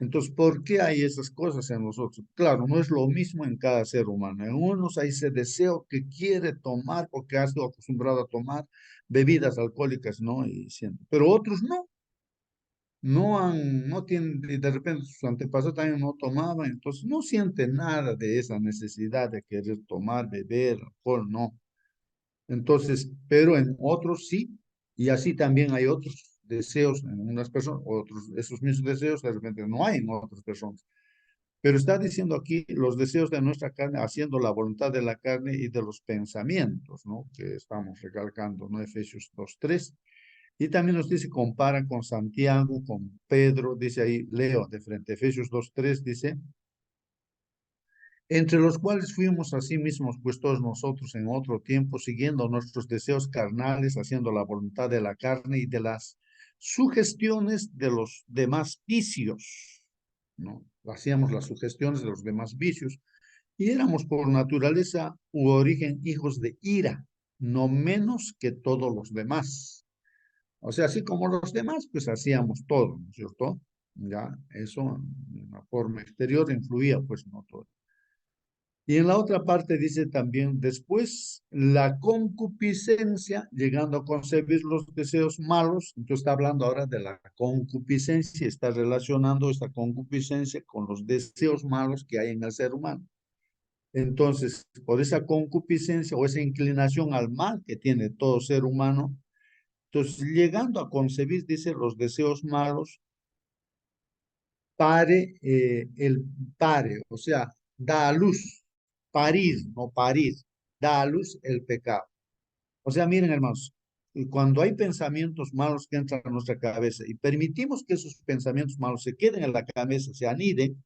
Entonces, ¿por qué hay esas cosas en nosotros? Claro, no es lo mismo en cada ser humano. En unos hay ese deseo que quiere tomar porque ha sido acostumbrado a tomar bebidas alcohólicas, ¿no? Y siente. Pero otros no. No tienen, y de repente sus antepasados también no tomaban, entonces no sienten nada de esa necesidad de querer tomar, beber, alcohol, no. Entonces, pero en otros sí, y así también hay otros deseos en unas personas, otros, esos mismos deseos de repente no hay en otras personas. Pero está diciendo aquí los deseos de nuestra carne, haciendo la voluntad de la carne y de los pensamientos, ¿no? Que estamos recalcando, ¿no? Efesios 2:3. Y también nos dice, compara con Santiago, con Pedro, dice ahí, leo de frente, Efesios 2:3 dice, entre los cuales fuimos asimismos pues todos nosotros en otro tiempo, siguiendo nuestros deseos carnales, haciendo la voluntad de la carne y de las sugestiones de los demás vicios, ¿no? Hacíamos las sugestiones de los demás vicios y éramos por naturaleza u origen hijos de ira, no menos que todos los demás. O sea, así como los demás, pues hacíamos todo, ¿no es cierto? Ya, eso en una forma exterior influía, pues no todo. Y en la otra parte dice también, después la concupiscencia, llegando a concebir los deseos malos, entonces está hablando ahora de la concupiscencia, está relacionando esta concupiscencia con los deseos malos que hay en el ser humano. Entonces, por esa concupiscencia o esa inclinación al mal que tiene todo ser humano, entonces llegando a concebir, dice, los deseos malos, pare, o sea, da a luz, parir, no parir, da a luz el pecado. O sea, miren, hermanos, y cuando hay pensamientos malos que entran a nuestra cabeza y permitimos que esos pensamientos malos se queden en la cabeza, se aniden,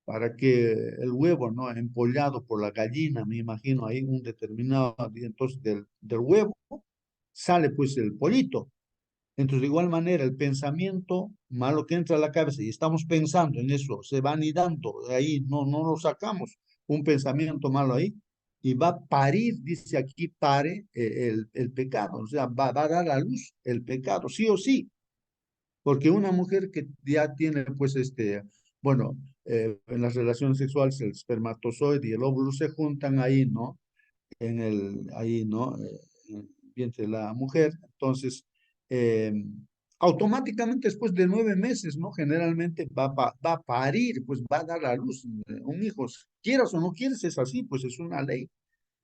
para que el huevo, ¿no? Empollado por la gallina, me imagino ahí un determinado día, entonces del huevo sale pues el pollito. Entonces, de igual manera, el pensamiento malo que entra a la cabeza y estamos pensando en eso, se va anidando, de ahí no lo sacamos, un pensamiento malo ahí, y va a parir, dice aquí, pare el pecado, o sea, va a dar a luz el pecado, sí o sí, porque una mujer que ya tiene, pues, bueno, en las relaciones sexuales, el espermatozoide y el óvulo se juntan ahí, ¿no? Ahí, ¿no? En el vientre de la mujer. Entonces, eh, automáticamente después de 9 meses, ¿no? Generalmente va a parir, pues va a dar a luz un hijo. Quieras o no quieres, es así, pues es una ley.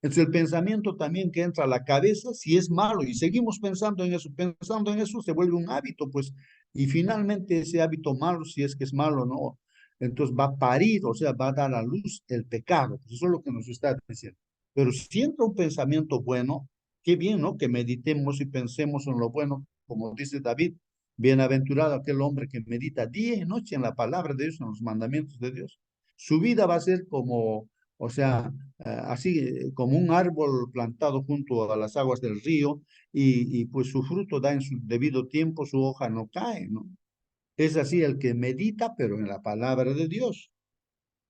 Entonces el pensamiento también que entra a la cabeza, si es malo, y seguimos pensando en eso se vuelve un hábito, pues, y finalmente ese hábito malo, si es que es malo, ¿no? Entonces va a parir, o sea, va a dar a luz el pecado, pues eso es lo que nos está diciendo. Pero si entra un pensamiento bueno, qué bien, ¿no? Que meditemos y pensemos en lo bueno, como dice David, bienaventurado aquel hombre que medita día y noche en la palabra de Dios, en los mandamientos de Dios. Su vida va a ser como, o sea, así como un árbol plantado junto a las aguas del río y pues su fruto da en su debido tiempo, su hoja no cae, ¿no? Es así el que medita, pero en la palabra de Dios.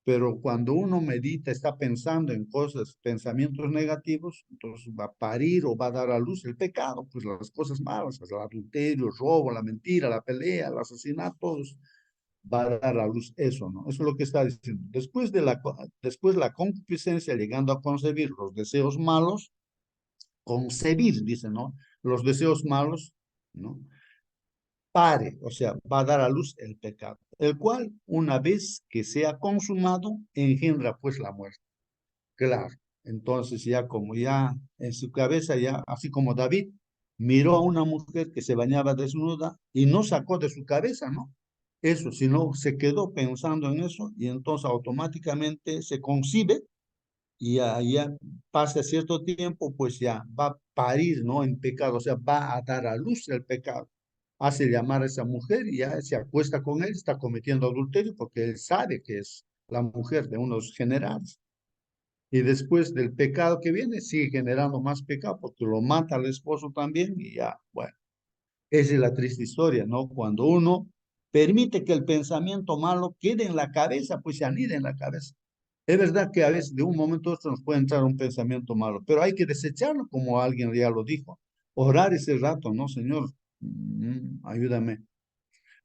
Pero cuando uno medita, está pensando en cosas, pensamientos negativos, entonces va a parir o va a dar a luz el pecado, pues las cosas malas, el adulterio, el robo, la mentira, la pelea, el asesinato, va a dar a luz eso, ¿no? Eso es lo que está diciendo. Después la concupiscencia, llegando a concebir los deseos malos, concebir, dice, ¿no? Los deseos malos, ¿no? Pare, o sea, va a dar a luz el pecado, el cual, una vez que sea consumado, engendra pues la muerte. Claro, Entonces ya como ya en su cabeza, ya así como David miró a una mujer que se bañaba desnuda y no sacó de su cabeza, ¿no? Eso, sino se quedó pensando en eso y entonces automáticamente se concibe y ya pasa cierto tiempo, pues ya va a parir, ¿no? En pecado, o sea, va a dar a luz el pecado. Hace llamar a esa mujer y ya se acuesta con él, está cometiendo adulterio porque él sabe que es la mujer de unos generales. Y después del pecado que viene, sigue generando más pecado porque lo mata al esposo también y ya, bueno, esa es la triste historia, ¿no? Cuando uno permite que el pensamiento malo quede en la cabeza, pues se anida en la cabeza. Es verdad que a veces de un momento a otro nos puede entrar un pensamiento malo, pero hay que desecharlo como alguien ya lo dijo. Orar ese rato, ¿no, Señor? Ayúdame.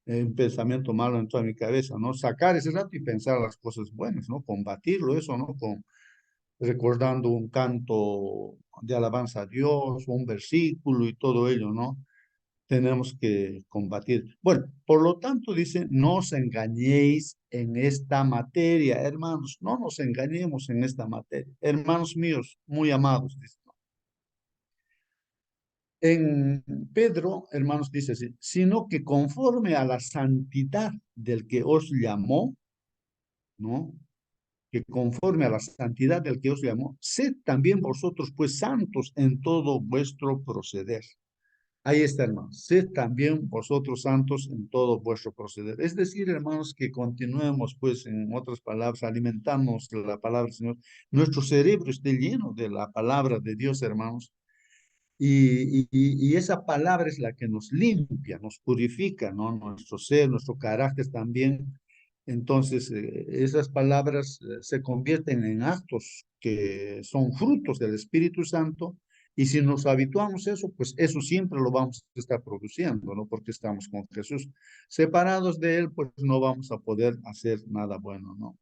Un pensamiento malo entró a mi cabeza, ¿no? Sacar ese rato y pensar las cosas buenas, ¿no? Combatirlo, eso, ¿no? Recordando un canto de alabanza a Dios, un versículo y todo ello, ¿no? Tenemos que combatir. Bueno, por lo tanto dice, no os engañéis en esta materia, hermanos, no nos engañemos en esta materia. Hermanos míos, muy amados, dice. En Pedro, hermanos, dice así, sino que conforme a la santidad del que os llamó, ¿no? Que conforme a la santidad del que os llamó, sed también vosotros pues santos en todo vuestro proceder. Ahí está, hermanos. Sed también vosotros santos en todo vuestro proceder. Es decir, hermanos, que continuemos, pues, en otras palabras, alimentarnos de la palabra del Señor. Nuestro cerebro esté lleno de la palabra de Dios, hermanos. Y esa palabra es la que nos limpia, nos purifica, ¿no? Nuestro ser, nuestro carácter también. Entonces, esas palabras se convierten en actos que son frutos del Espíritu Santo. Y si nos habituamos a eso, pues eso siempre lo vamos a estar produciendo, ¿no? Porque estamos con Jesús. Separados de Él, pues no vamos a poder hacer nada bueno, ¿no?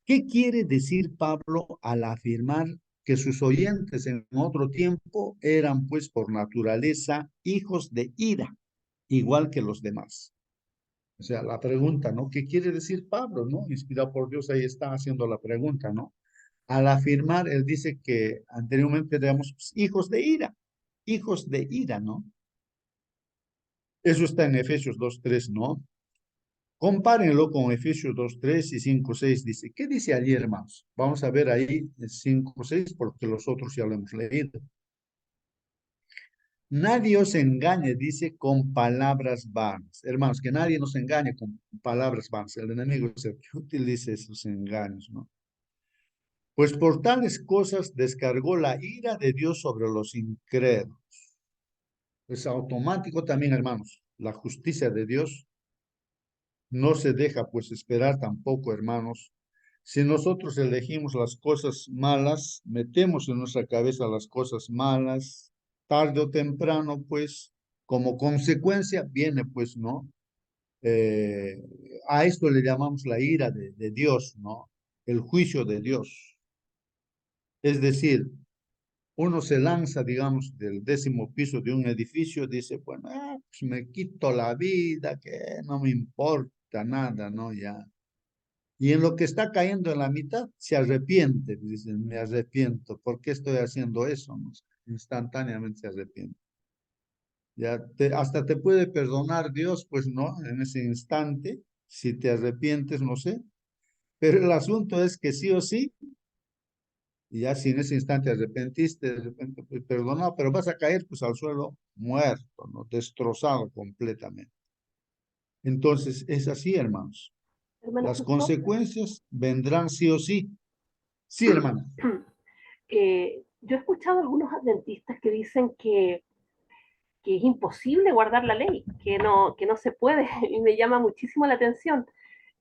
¿Qué quiere decir Pablo al afirmar que sus oyentes en otro tiempo eran pues por naturaleza hijos de ira, igual que los demás? O sea, la pregunta, ¿no? ¿Qué quiere decir Pablo, no? Inspirado por Dios, ahí está haciendo la pregunta, ¿no? Al afirmar, él dice que anteriormente éramos pues, hijos de ira, ¿no? Eso está en Efesios 2:3, ¿no? Compárenlo con Efesios 2:3 y 5:6. Dice, ¿qué dice allí, hermanos? Vamos a ver ahí el 5:6 porque los otros ya lo hemos leído. Nadie os engañe, dice, con palabras vanas. Hermanos, que nadie nos engañe con palabras vanas. El enemigo es el que utiliza esos engaños, ¿no? Pues por tales cosas descargó la ira de Dios sobre los incrédulos. Es automático también, hermanos. La justicia de Dios no se deja pues esperar tampoco, hermanos. Si nosotros elegimos las cosas malas, metemos en nuestra cabeza las cosas malas, tarde o temprano, pues, como consecuencia, viene, pues, ¿no? Eh, a esto le llamamos la ira de Dios, ¿no? El juicio de Dios. Es decir, uno se lanza, digamos, del 10º piso de un edificio, dice, bueno, pues me quito la vida, que no me importa nada, ¿no? Ya. Y en lo que está cayendo en la mitad, se arrepiente, dicen, me arrepiento, ¿por qué estoy haciendo eso? ¿No? Instantáneamente se arrepiente. Ya hasta te puede perdonar Dios, pues no, en ese instante, si te arrepientes, no sé. Pero el asunto es que sí o sí, y ya si en ese instante arrepentiste, de repente, pues perdonado, pero vas a caer pues al suelo muerto, ¿no? Destrozado completamente. Entonces, es así, hermanos. Hermano Las Jesús, consecuencias vendrán sí o sí. Sí, hermano. yo he escuchado a algunos adventistas que dicen que es imposible guardar la ley, que no se puede, y me llama muchísimo la atención.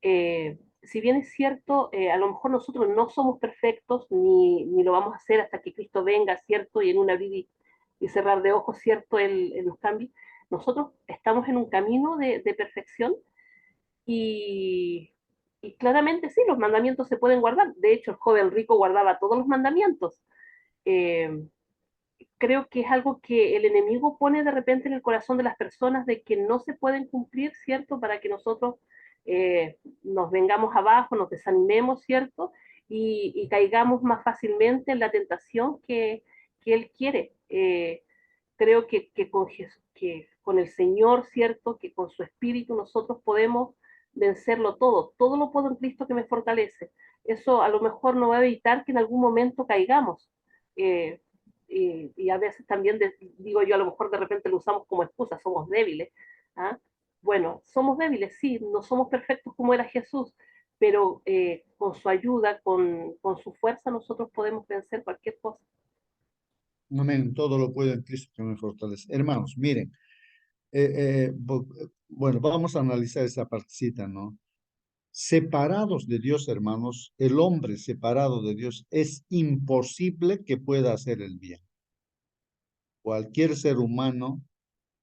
Si bien es cierto, a lo mejor nosotros no somos perfectos, ni lo vamos a hacer hasta que Cristo venga, ¿cierto? Y en un abrir y cerrar de ojos, ¿cierto? Él nos cambie. Nosotros estamos en un camino de perfección y, y claramente sí, los mandamientos se pueden guardar. De hecho, el joven rico guardaba todos los mandamientos. Eh, Creo que es algo que el enemigo pone de repente en el corazón de las personas de que no se pueden cumplir, ¿cierto? Para que nosotros nos vengamos abajo, nos desanimemos, ¿cierto? y caigamos más fácilmente en la tentación que Él quiere. Creo que con el Señor, ¿cierto? Que con su Espíritu nosotros podemos vencerlo todo. Todo lo puedo en Cristo que me fortalece. Eso a lo mejor no va a evitar que en algún momento caigamos. Eh, y a veces también digo yo, a lo mejor de repente lo usamos como excusa, somos débiles. ¿Ah? Bueno, somos débiles, sí, no somos perfectos como era Jesús, pero con su ayuda, con su fuerza, nosotros podemos vencer cualquier cosa. Amén, todo lo puedo en Cristo que me fortalece. Hermanos, miren, bueno, vamos a analizar esa partecita, ¿no? Separados de Dios, hermanos, el hombre separado de Dios es imposible que pueda hacer el bien. Cualquier ser humano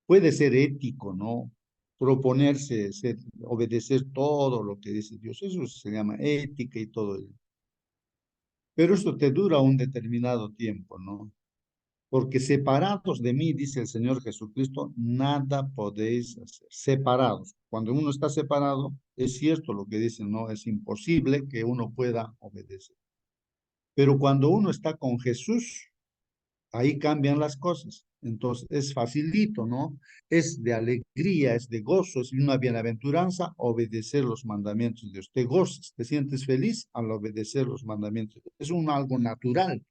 puede ser ético, ¿no? Proponerse, obedecer todo lo que dice Dios. Eso se llama ética y todo ello. Pero esto te dura un determinado tiempo, ¿no? Porque separados de mí, dice el Señor Jesucristo, nada podéis hacer. Separados. Cuando uno está separado, es cierto lo que dicen, no es imposible que uno pueda obedecer. Pero cuando uno está con Jesús, ahí cambian las cosas. Entonces es facilito, ¿no? Es de alegría, es de gozo, es una bienaventuranza obedecer los mandamientos de Dios. Te gozas, te sientes feliz al obedecer los mandamientos. Es algo natural.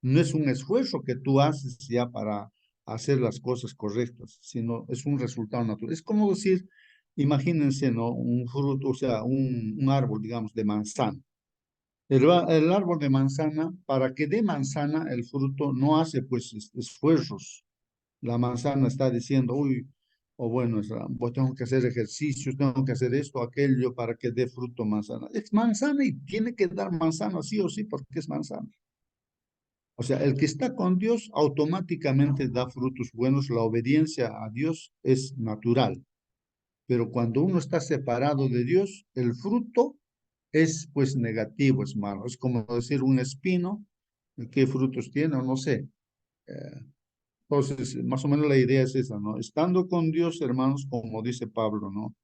No es un esfuerzo que tú haces ya para hacer las cosas correctas, sino es un resultado natural. Es como decir, imagínense, ¿no? Un fruto, o sea, un árbol, digamos, de manzana. El árbol de manzana, para que dé manzana, el fruto no hace pues esfuerzos. La manzana está diciendo, uy, o bueno, pues tengo que hacer ejercicios, tengo que hacer esto, aquello para que dé fruto manzana. Es manzana y tiene que dar manzana sí o sí porque es manzana. O sea, el que está con Dios automáticamente da frutos buenos. La obediencia a Dios es natural. Pero cuando uno está separado de Dios, el fruto es pues negativo, es malo. Es como decir un espino, ¿qué frutos tiene? O no sé. Entonces, más o menos la idea es esa, ¿no? Estando con Dios, hermanos, como dice Pablo, ¿no?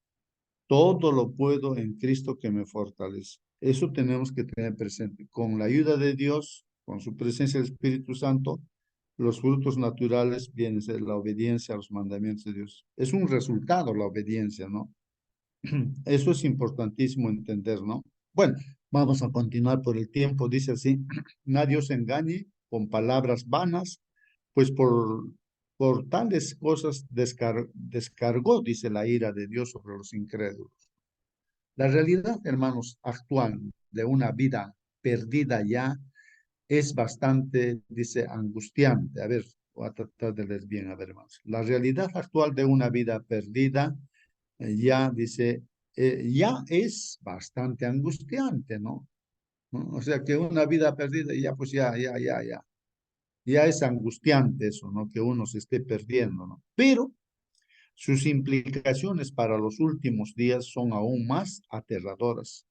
Todo lo puedo en Cristo que me fortalece. Eso tenemos que tener presente. Con la ayuda de Dios, con su presencia del Espíritu Santo, los frutos naturales vienen a ser la obediencia a los mandamientos de Dios. Es un resultado la obediencia, ¿no? Eso es importantísimo entender, ¿no? Bueno, vamos a continuar por el tiempo. Dice así, nadie os engañe con palabras vanas, pues por tales cosas descargó, dice la ira de Dios sobre los incrédulos. La realidad, hermanos, actual de una vida perdida ya es bastante, dice, angustiante. A ver, voy a tratar de leer bien, a ver, hermanos. La realidad actual de una vida perdida ya, dice, ya es bastante angustiante, ¿no? ¿No? O sea, que una vida perdida ya, pues ya es angustiante eso, ¿no? Que uno se esté perdiendo, ¿no? Pero sus implicaciones para los últimos días son aún más aterradoras.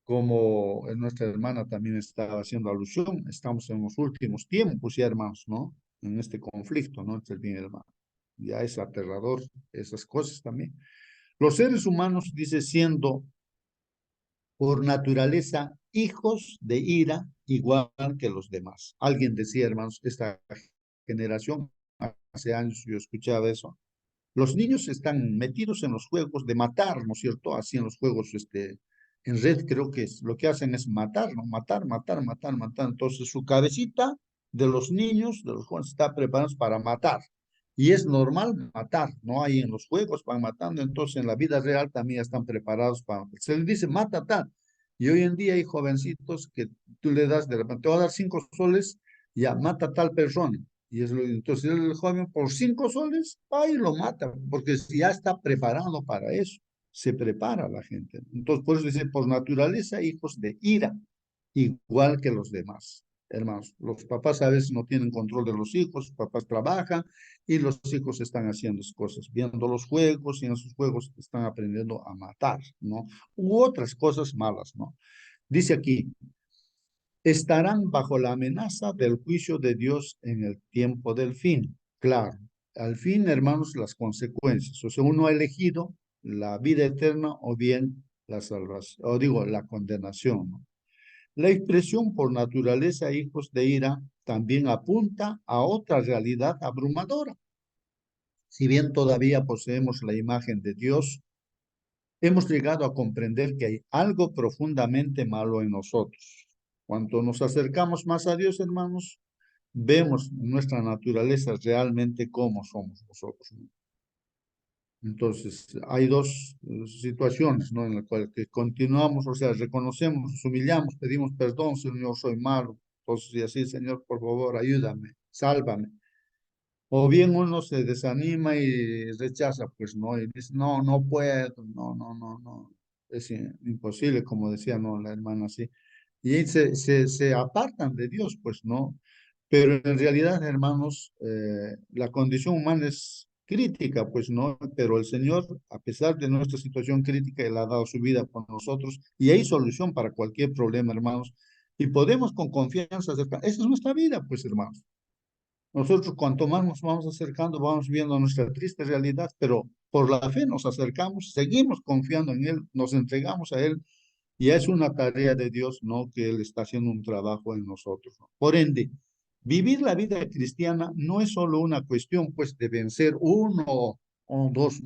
Como nuestra hermana también estaba haciendo alusión, estamos en los últimos tiempos ya, hermanos, ¿no? En este conflicto, ¿no? Entre el bien y el mal. Ya es aterrador esas cosas también. Los seres humanos, dice, siendo por naturaleza hijos de ira, igual que los demás. Alguien decía, hermanos, esta generación, hace años yo escuchaba eso, los niños están metidos en los juegos de matar, ¿no es cierto? Así en los juegos, en red creo que lo que hacen es matar, ¿no? Matar, matar, matar, matar. Entonces su cabecita de los niños, de los jóvenes, está preparada para matar. Y es normal matar, ¿no? Ahí en los juegos van matando, entonces en la vida real también están preparados para... Se les dice, mata tal. Y hoy en día hay jovencitos que tú le das, de repente, te voy a dar 5 soles, ya, mata a tal persona. Y entonces el joven por 5 soles, ahí lo mata, porque ya está preparado para eso. Se prepara la gente. Entonces, por eso dice, por naturaleza, hijos de ira, igual que los demás. Hermanos, los papás a veces no tienen control de los hijos, los papás trabajan y los hijos están haciendo cosas, viendo los juegos y en esos juegos están aprendiendo a matar, ¿no? U otras cosas malas, ¿no? Dice aquí, estarán bajo la amenaza del juicio de Dios en el tiempo del fin. Claro, al fin, hermanos, las consecuencias. O sea, uno ha elegido la vida eterna o bien la salvación, o digo, la condenación, ¿no? La expresión por naturaleza hijos de ira también apunta a otra realidad abrumadora. Si bien todavía poseemos la imagen de Dios, hemos llegado a comprender que hay algo profundamente malo en nosotros. Cuando nos acercamos más a Dios, hermanos, vemos nuestra naturaleza realmente cómo somos nosotros. Entonces, hay dos situaciones, ¿no? En las cuales que continuamos, o sea, reconocemos, nos humillamos, pedimos perdón, Señor, soy malo. Entonces, y así, Señor, por favor, ayúdame, sálvame. O bien uno se desanima y rechaza, pues no, y dice, no, no puedo, no, es imposible, como decía, no, la hermana así. Y ahí se apartan de Dios, pues no. Pero en realidad, hermanos, la condición humana es crítica, pues no, pero el Señor, a pesar de nuestra situación crítica, Él ha dado su vida por nosotros y hay solución para cualquier problema, hermanos. Y podemos con confianza acercar. Esa es nuestra vida, pues, hermanos. Nosotros cuanto más nos vamos acercando, vamos viendo nuestra triste realidad, pero por la fe nos acercamos, seguimos confiando en Él, nos entregamos a Él y es una tarea de Dios, ¿no? Que Él está haciendo un trabajo en nosotros, ¿no? Por ende, vivir la vida cristiana no es solo una cuestión, pues, de vencer uno o dos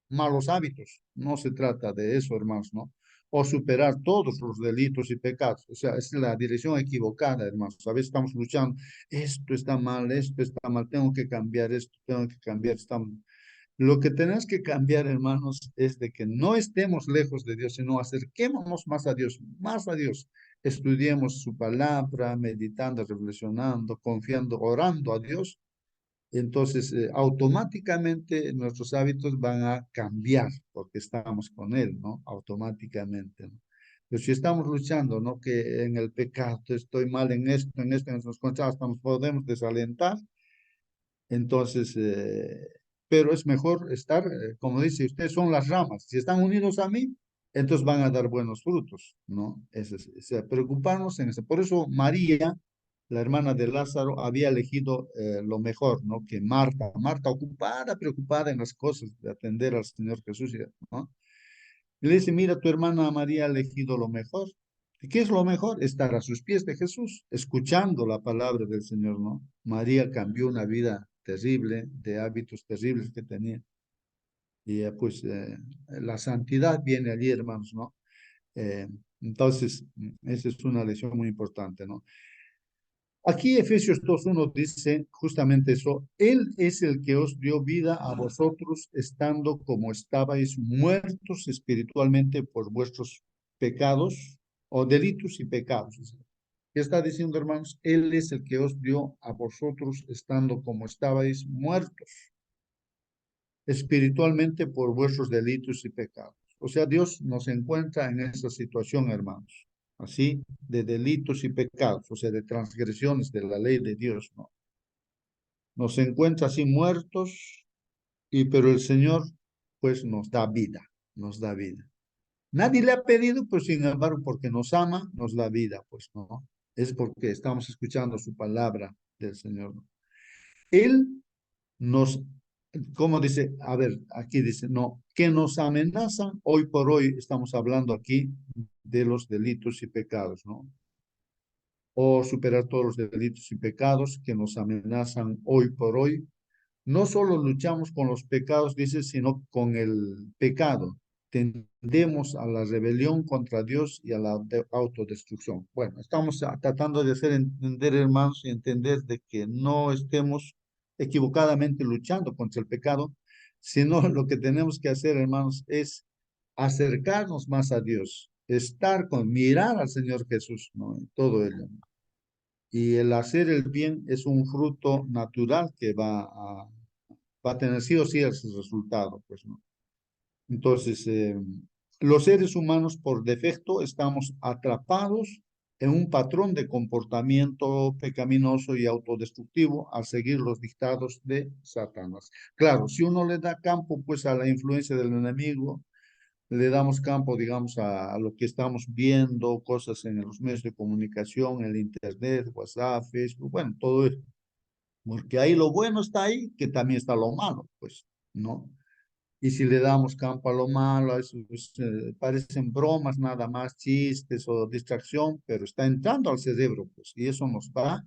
malos hábitos. No se trata de eso, hermanos, ¿no? O superar todos los delitos y pecados. O sea, es la dirección equivocada, hermanos. A veces estamos luchando, esto está mal, tengo que cambiar esto, tengo que cambiar, está mal. Lo que tenemos que cambiar, hermanos, es de que no estemos lejos de Dios, sino acerquémonos más a Dios, más a Dios. Estudiemos su palabra, meditando, reflexionando, confiando, orando a Dios. Entonces, automáticamente nuestros hábitos van a cambiar porque estamos con Él, ¿no? Automáticamente, ¿no? Pero si estamos luchando, ¿no? Que en el pecado estoy mal en esto, en nuestros contratos, nos podemos desalentar. Entonces, pero es mejor estar, como dice usted, son las ramas. Si están unidos a mí, entonces van a dar buenos frutos, ¿no? O sea, preocuparnos en eso. Por eso María, la hermana de Lázaro, había elegido lo mejor, ¿no? Que Marta. Marta ocupada, preocupada en las cosas de atender al Señor Jesús, ¿no? Y le dice, mira, tu hermana María ha elegido lo mejor. ¿Y qué es lo mejor? Estar a sus pies de Jesús, escuchando la palabra del Señor, ¿no? María cambió una vida terrible, de hábitos terribles que tenía. Y pues la santidad viene allí, hermanos, ¿no? Entonces, esa es una lección muy importante, ¿no? Aquí Efesios 2:1 dice justamente eso, Él es el que os dio vida a vosotros estando como estabais muertos espiritualmente por vuestros pecados o delitos y pecados. ¿Qué está diciendo, hermanos? Él es el que os dio a vosotros estando como estabais muertos espiritualmente por vuestros delitos y pecados. O sea, Dios nos encuentra en esa situación, hermanos, así, de delitos y pecados, o sea, de transgresiones de la ley de Dios, ¿no? Nos encuentra así muertos, pero el Señor, pues, nos da vida, nos da vida. Nadie le ha pedido, pues, sin embargo, porque nos ama, nos da vida, pues, ¿no? Es porque estamos escuchando su palabra del Señor, ¿no? Él nos, ¿cómo dice? A ver, aquí dice, no, que nos amenazan, hoy por hoy estamos hablando aquí de los delitos y pecados, ¿no? O superar todos los delitos y pecados que nos amenazan hoy por hoy. No solo luchamos con los pecados, dice, sino con el pecado. Tendemos a la rebelión contra Dios y a la autodestrucción. Bueno, estamos tratando de hacer entender, hermanos, y entender de que no estemos equivocadamente luchando contra el pecado, sino lo que tenemos que hacer, hermanos, es acercarnos más a Dios, estar con, mirar al Señor Jesús, ¿no? En todo ello. Y el hacer el bien es un fruto natural que va a tener sí o sí ese resultado, pues, ¿no? Entonces, los seres humanos por defecto estamos atrapados en un patrón de comportamiento pecaminoso y autodestructivo al seguir los dictados de Satanás. Claro, si uno le da campo, pues, a la influencia del enemigo, le damos campo, digamos, a lo que estamos viendo, cosas en los medios de comunicación, el Internet, WhatsApp, Facebook, bueno, todo eso. Porque ahí lo bueno está ahí, que también está lo malo, pues, ¿no? Y si le damos campo a lo malo, eso parecen bromas, nada más chistes o distracción, pero está entrando al cerebro, pues, y eso nos va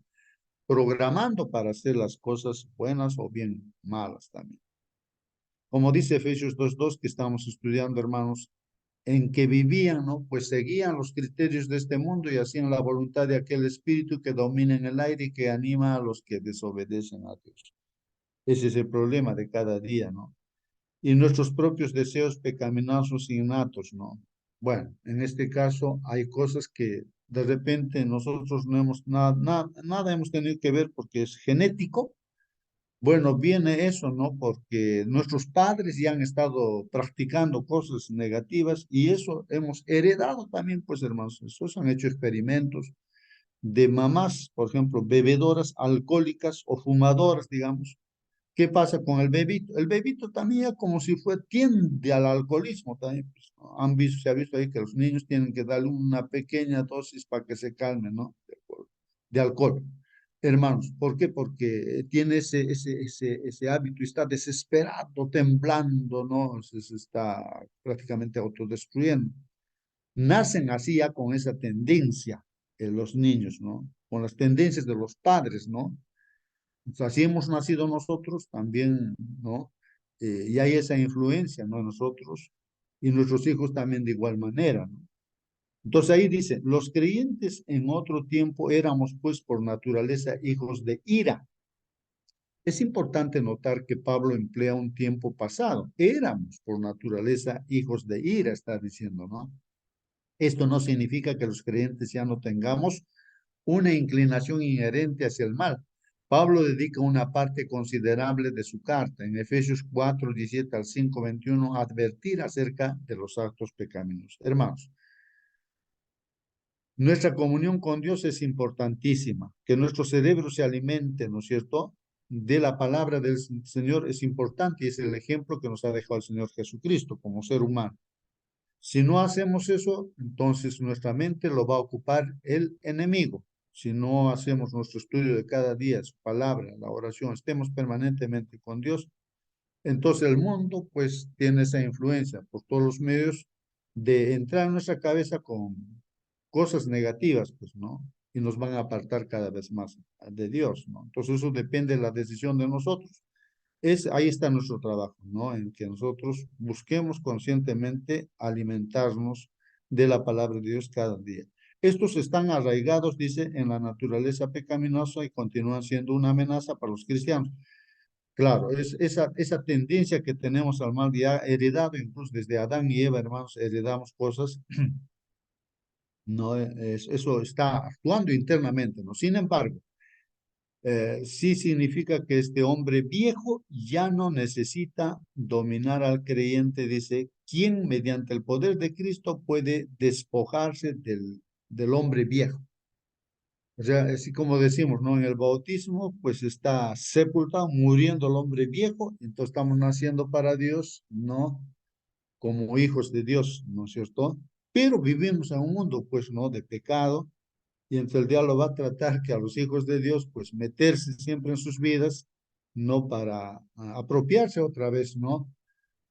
programando para hacer las cosas buenas o bien malas también. Como dice Efesios 2:2 que estamos estudiando, hermanos, en que vivían, ¿no? Pues seguían los criterios de este mundo y hacían la voluntad de aquel espíritu que domina en el aire y que anima a los que desobedecen a Dios. Ese es el problema de cada día, ¿no? Y nuestros propios deseos pecaminosos innatos, ¿no? Bueno, en este caso hay cosas que de repente nosotros no hemos, nada hemos tenido que ver porque es genético. Bueno, viene eso, ¿no? Porque nuestros padres ya han estado practicando cosas negativas y eso hemos heredado también, pues hermanos, esos han hecho experimentos de mamás, por ejemplo, bebedoras alcohólicas o fumadoras, digamos. ¿Qué pasa con el bebito? El bebito también como si tiende al alcoholismo también, pues, ¿no? Se ha visto ahí que los niños tienen que darle una pequeña dosis para que se calmen, ¿no? De alcohol. Hermanos, ¿por qué? Porque tiene ese hábito y está desesperado, temblando, ¿no? Se está prácticamente autodestruyendo. Nacen así ya con esa tendencia los niños, ¿no? Con las tendencias de los padres, ¿no? Así hemos nacido nosotros también, ¿no? Y hay esa influencia, ¿no? Nosotros y nuestros hijos también de igual manera, ¿no? Entonces ahí dice, los creyentes en otro tiempo éramos pues por naturaleza hijos de ira. Es importante notar que Pablo emplea un tiempo pasado. Éramos por naturaleza hijos de ira, está diciendo, ¿no? Esto no significa que los creyentes ya no tengamos una inclinación inherente hacia el mal. Pablo dedica una parte considerable de su carta, en Efesios 4:17 al 5:21, a advertir acerca de los actos pecaminosos. Hermanos, nuestra comunión con Dios es importantísima, que nuestro cerebro se alimente, ¿no es cierto?, de la palabra del Señor es importante y es el ejemplo que nos ha dejado el Señor Jesucristo como ser humano. Si no hacemos eso, entonces nuestra mente lo va a ocupar el enemigo. Si no hacemos nuestro estudio de cada día, su palabra, la oración, estemos permanentemente con Dios, entonces el mundo pues tiene esa influencia por todos los medios de entrar en nuestra cabeza con cosas negativas, pues, ¿no? Y nos van a apartar cada vez más de Dios, ¿no? Entonces eso depende de la decisión de nosotros. Ahí está nuestro trabajo, ¿no? En que nosotros busquemos conscientemente alimentarnos de la palabra de Dios cada día. Estos están arraigados, dice, en la naturaleza pecaminosa y continúan siendo una amenaza para los cristianos. Claro, es esa tendencia que tenemos al mal ya heredado, incluso desde Adán y Eva, hermanos, heredamos cosas, no, eso está actuando internamente, ¿no? Sin embargo, sí significa que este hombre viejo ya no necesita dominar al creyente, dice, quien mediante el poder de Cristo puede despojarse del hombre viejo. O sea, así como decimos, ¿no? En el bautismo, pues está sepultado, muriendo el hombre viejo, entonces estamos naciendo para Dios, ¿no? Como hijos de Dios, ¿no es cierto? Pero vivimos en un mundo, pues, ¿no? De pecado, y entonces el diablo va a tratar que a los hijos de Dios, pues, meterse siempre en sus vidas, no para apropiarse otra vez, ¿no?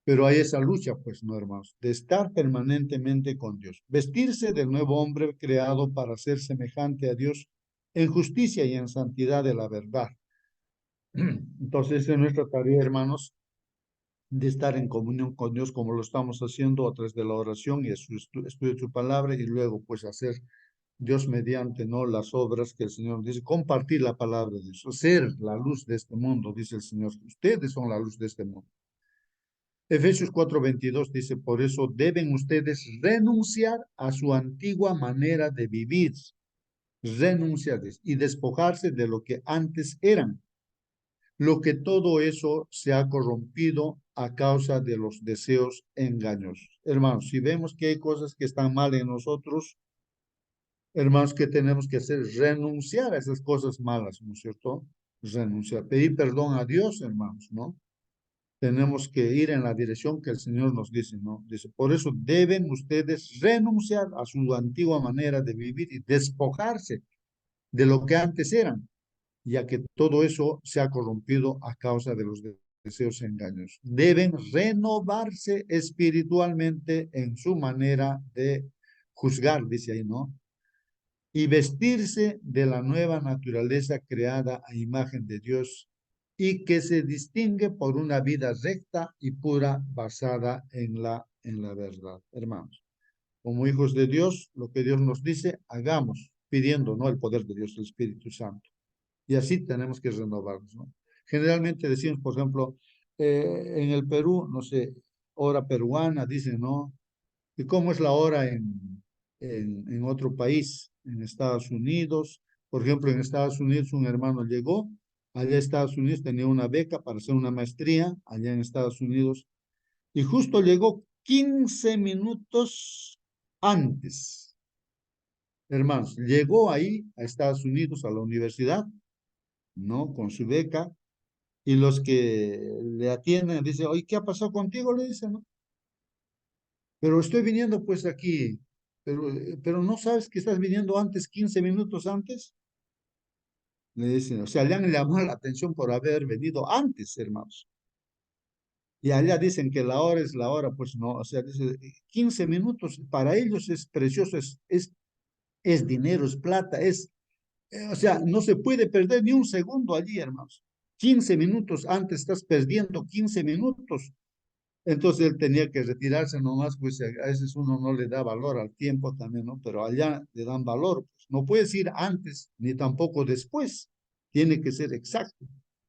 Pero hay esa lucha, pues, no, hermanos, de estar permanentemente con Dios. Vestirse del nuevo hombre creado para ser semejante a Dios en justicia y en santidad de la verdad. Entonces, es nuestra tarea, hermanos, de estar en comunión con Dios como lo estamos haciendo a través de la oración y su estudio de su palabra y luego, pues, hacer Dios mediante, ¿no? Las obras que el Señor dice, compartir la palabra de Dios, ser la luz de este mundo, dice el Señor. Ustedes son la luz de este mundo. Efesios 4:22 dice, por eso deben ustedes renunciar a su antigua manera de vivir, renunciar y despojarse de lo que antes eran, lo que todo eso se ha corrompido a causa de los deseos engañosos. Hermanos, si vemos que hay cosas que están mal en nosotros, hermanos, ¿qué tenemos que hacer? Renunciar a esas cosas malas, ¿no es cierto? Renunciar, pedir perdón a Dios, hermanos, ¿no? Tenemos que ir en la dirección que el Señor nos dice, ¿no? Dice, por eso deben ustedes renunciar a su antigua manera de vivir y despojarse de lo que antes eran, ya que todo eso se ha corrompido a causa de los deseos engañosos. Deben renovarse espiritualmente en su manera de juzgar, dice ahí, ¿no? Y vestirse de la nueva naturaleza creada a imagen de Dios y que se distingue por una vida recta y pura basada en la verdad. Hermanos, como hijos de Dios, lo que Dios nos dice, hagamos, pidiendo, ¿no? El poder de Dios, el Espíritu Santo. Y así tenemos que renovarnos, ¿no? Generalmente decimos, por ejemplo, en el Perú, no sé, hora peruana, dicen, ¿no? ¿Y cómo es la hora en otro país? En Estados Unidos. Por ejemplo, en Estados Unidos un hermano llegó, allá en Estados Unidos tenía una beca para hacer una maestría, allá en Estados Unidos, y justo llegó 15 minutos antes. Hermanos, llegó ahí a Estados Unidos, a la universidad, ¿no? Con su beca, y los que le atienden dicen, oye, ¿qué ha pasado contigo? Le dicen, ¿no? Pero estoy viniendo pues aquí, pero no sabes que estás viniendo antes, 15 minutos antes. Le dicen, o sea, le han llamado la atención por haber venido antes, hermanos. Y allá dicen que la hora es la hora, pues no, o sea, dice, 15 minutos para ellos es precioso, es dinero, es plata, o sea, no se puede perder ni un segundo allí, hermanos. 15 minutos antes estás perdiendo 15 minutos. Entonces él tenía que retirarse nomás, pues a veces uno no le da valor al tiempo también, ¿no? Pero allá le dan valor, pues. No puedes ir antes ni tampoco después. Tiene que ser exacto.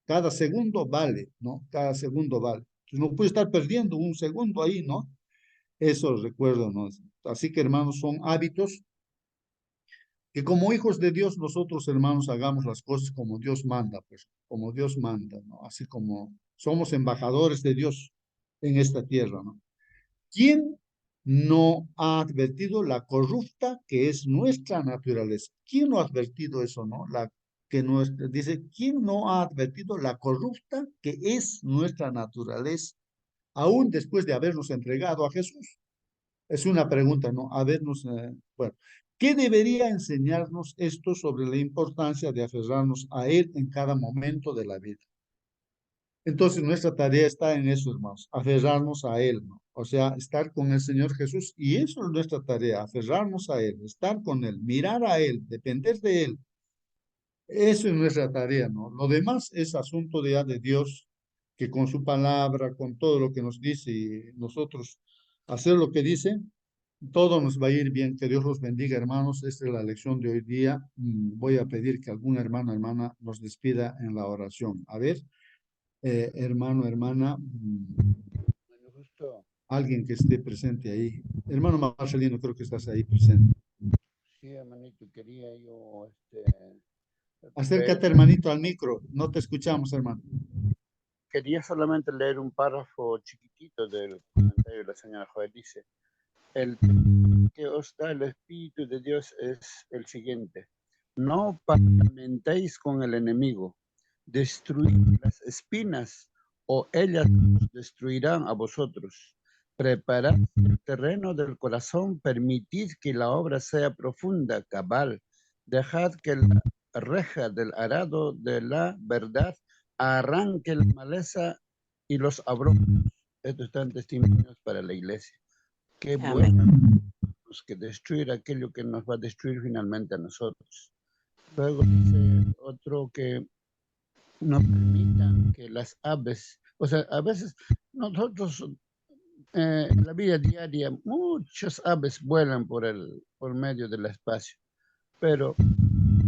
Cada segundo vale, ¿no? Cada segundo vale. Entonces no puedes estar perdiendo un segundo ahí, ¿no? Eso recuerdo, ¿no? Así que, hermanos, son hábitos que como hijos de Dios, nosotros, hermanos, hagamos las cosas como Dios manda, pues, como Dios manda, ¿no? Así como somos embajadores de Dios en esta tierra, ¿no? ¿Quién no ha advertido la corrupta que es nuestra naturaleza? ¿Quién no ha advertido eso, no? Dice, ¿quién no ha advertido la corrupta que es nuestra naturaleza, aún después de habernos entregado a Jesús? Es una pregunta, ¿no? Bueno, ¿qué debería enseñarnos esto sobre la importancia de aferrarnos a Él en cada momento de la vida? Entonces nuestra tarea está en eso, hermanos, aferrarnos a Él, ¿no? O sea, estar con el Señor Jesús, y eso es nuestra tarea, aferrarnos a Él, estar con Él, mirar a Él, depender de Él. Eso es nuestra tarea, ¿no? Lo demás es asunto ya de Dios, que con su palabra, con todo lo que nos dice, y nosotros hacer lo que dice, todo nos va a ir bien. Que Dios los bendiga, hermanos. Esta es la lección de hoy día. Voy a pedir que algún hermano, hermana, nos despida en la oración. A ver, hermano, hermana, Bueno, justo, alguien que esté presente ahí. Hermano Marcelino, creo que estás ahí presente. sí, hermanito, quería yo leer, Acércate, hermanito, al micro. No te escuchamos, hermano. quería solamente leer un párrafo chiquitito del comentario de la señora Joel. Dice, el que os da el Espíritu de Dios es el siguiente: no parlamentéis con el enemigo, destruid las espinas o ellas os destruirán a vosotros. Preparad el terreno del corazón, permitid que la obra sea profunda, cabal, dejad que la reja del arado de la verdad arranque la maleza y los abrojos. Estos están testimonios para la iglesia. Qué bueno que destruir aquello que nos va a destruir finalmente a nosotros. Luego dice otro que no permitan que las aves, o sea, a veces nosotros en la vida diaria muchas aves vuelan por medio del espacio, pero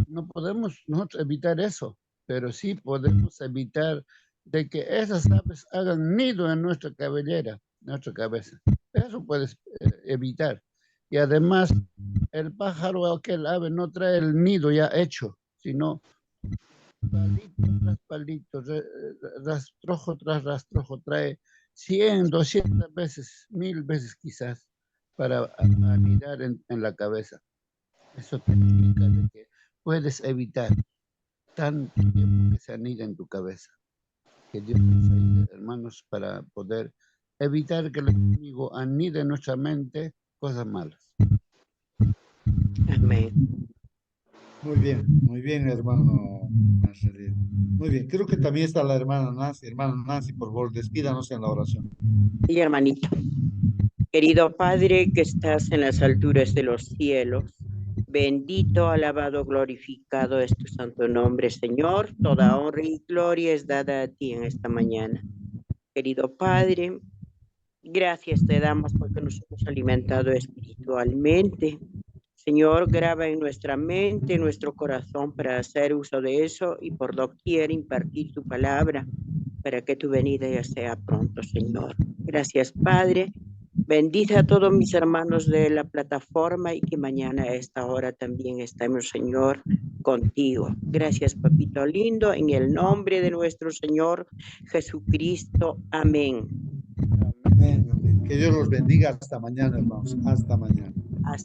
no podemos nosotros evitar eso, pero sí podemos evitar de que esas aves hagan nido en nuestra cabellera, nuestra cabeza. Eso puedes evitar. Y además, el pájaro o aquel ave no trae el nido ya hecho, sino palito tras palito, rastrojo tras rastrojo, trae 100, 200 veces, 1000 veces quizás, para anidar en la cabeza. Eso te indica de que puedes evitar tanto tiempo que se anida en tu cabeza. Que Dios nos ayude, hermanos, para poder evitar que el enemigo anide en nuestra mente cosas malas. Amén. muy bien, hermano Marcelino. Muy bien, creo que también está la hermana Nancy. Hermana Nancy, por favor, despídanos en la oración. Y hermanito, querido Padre que estás en las alturas de los cielos, bendito, alabado, glorificado es tu santo nombre, Señor. Toda honra y gloria es dada a ti en esta mañana. Querido Padre, gracias te damos porque nos hemos alimentado espiritualmente. Señor, graba en nuestra mente, en nuestro corazón para hacer uso de eso y por doquier impartir tu palabra para que tu venida ya sea pronto, Señor. Gracias, Padre. Bendice a todos mis hermanos de la plataforma y que mañana a esta hora también estemos, Señor, contigo. Gracias, papito lindo, en el nombre de nuestro Señor Jesucristo. Amén. Amén, amén. Que Dios los bendiga. Hasta mañana, hermanos. Hasta mañana.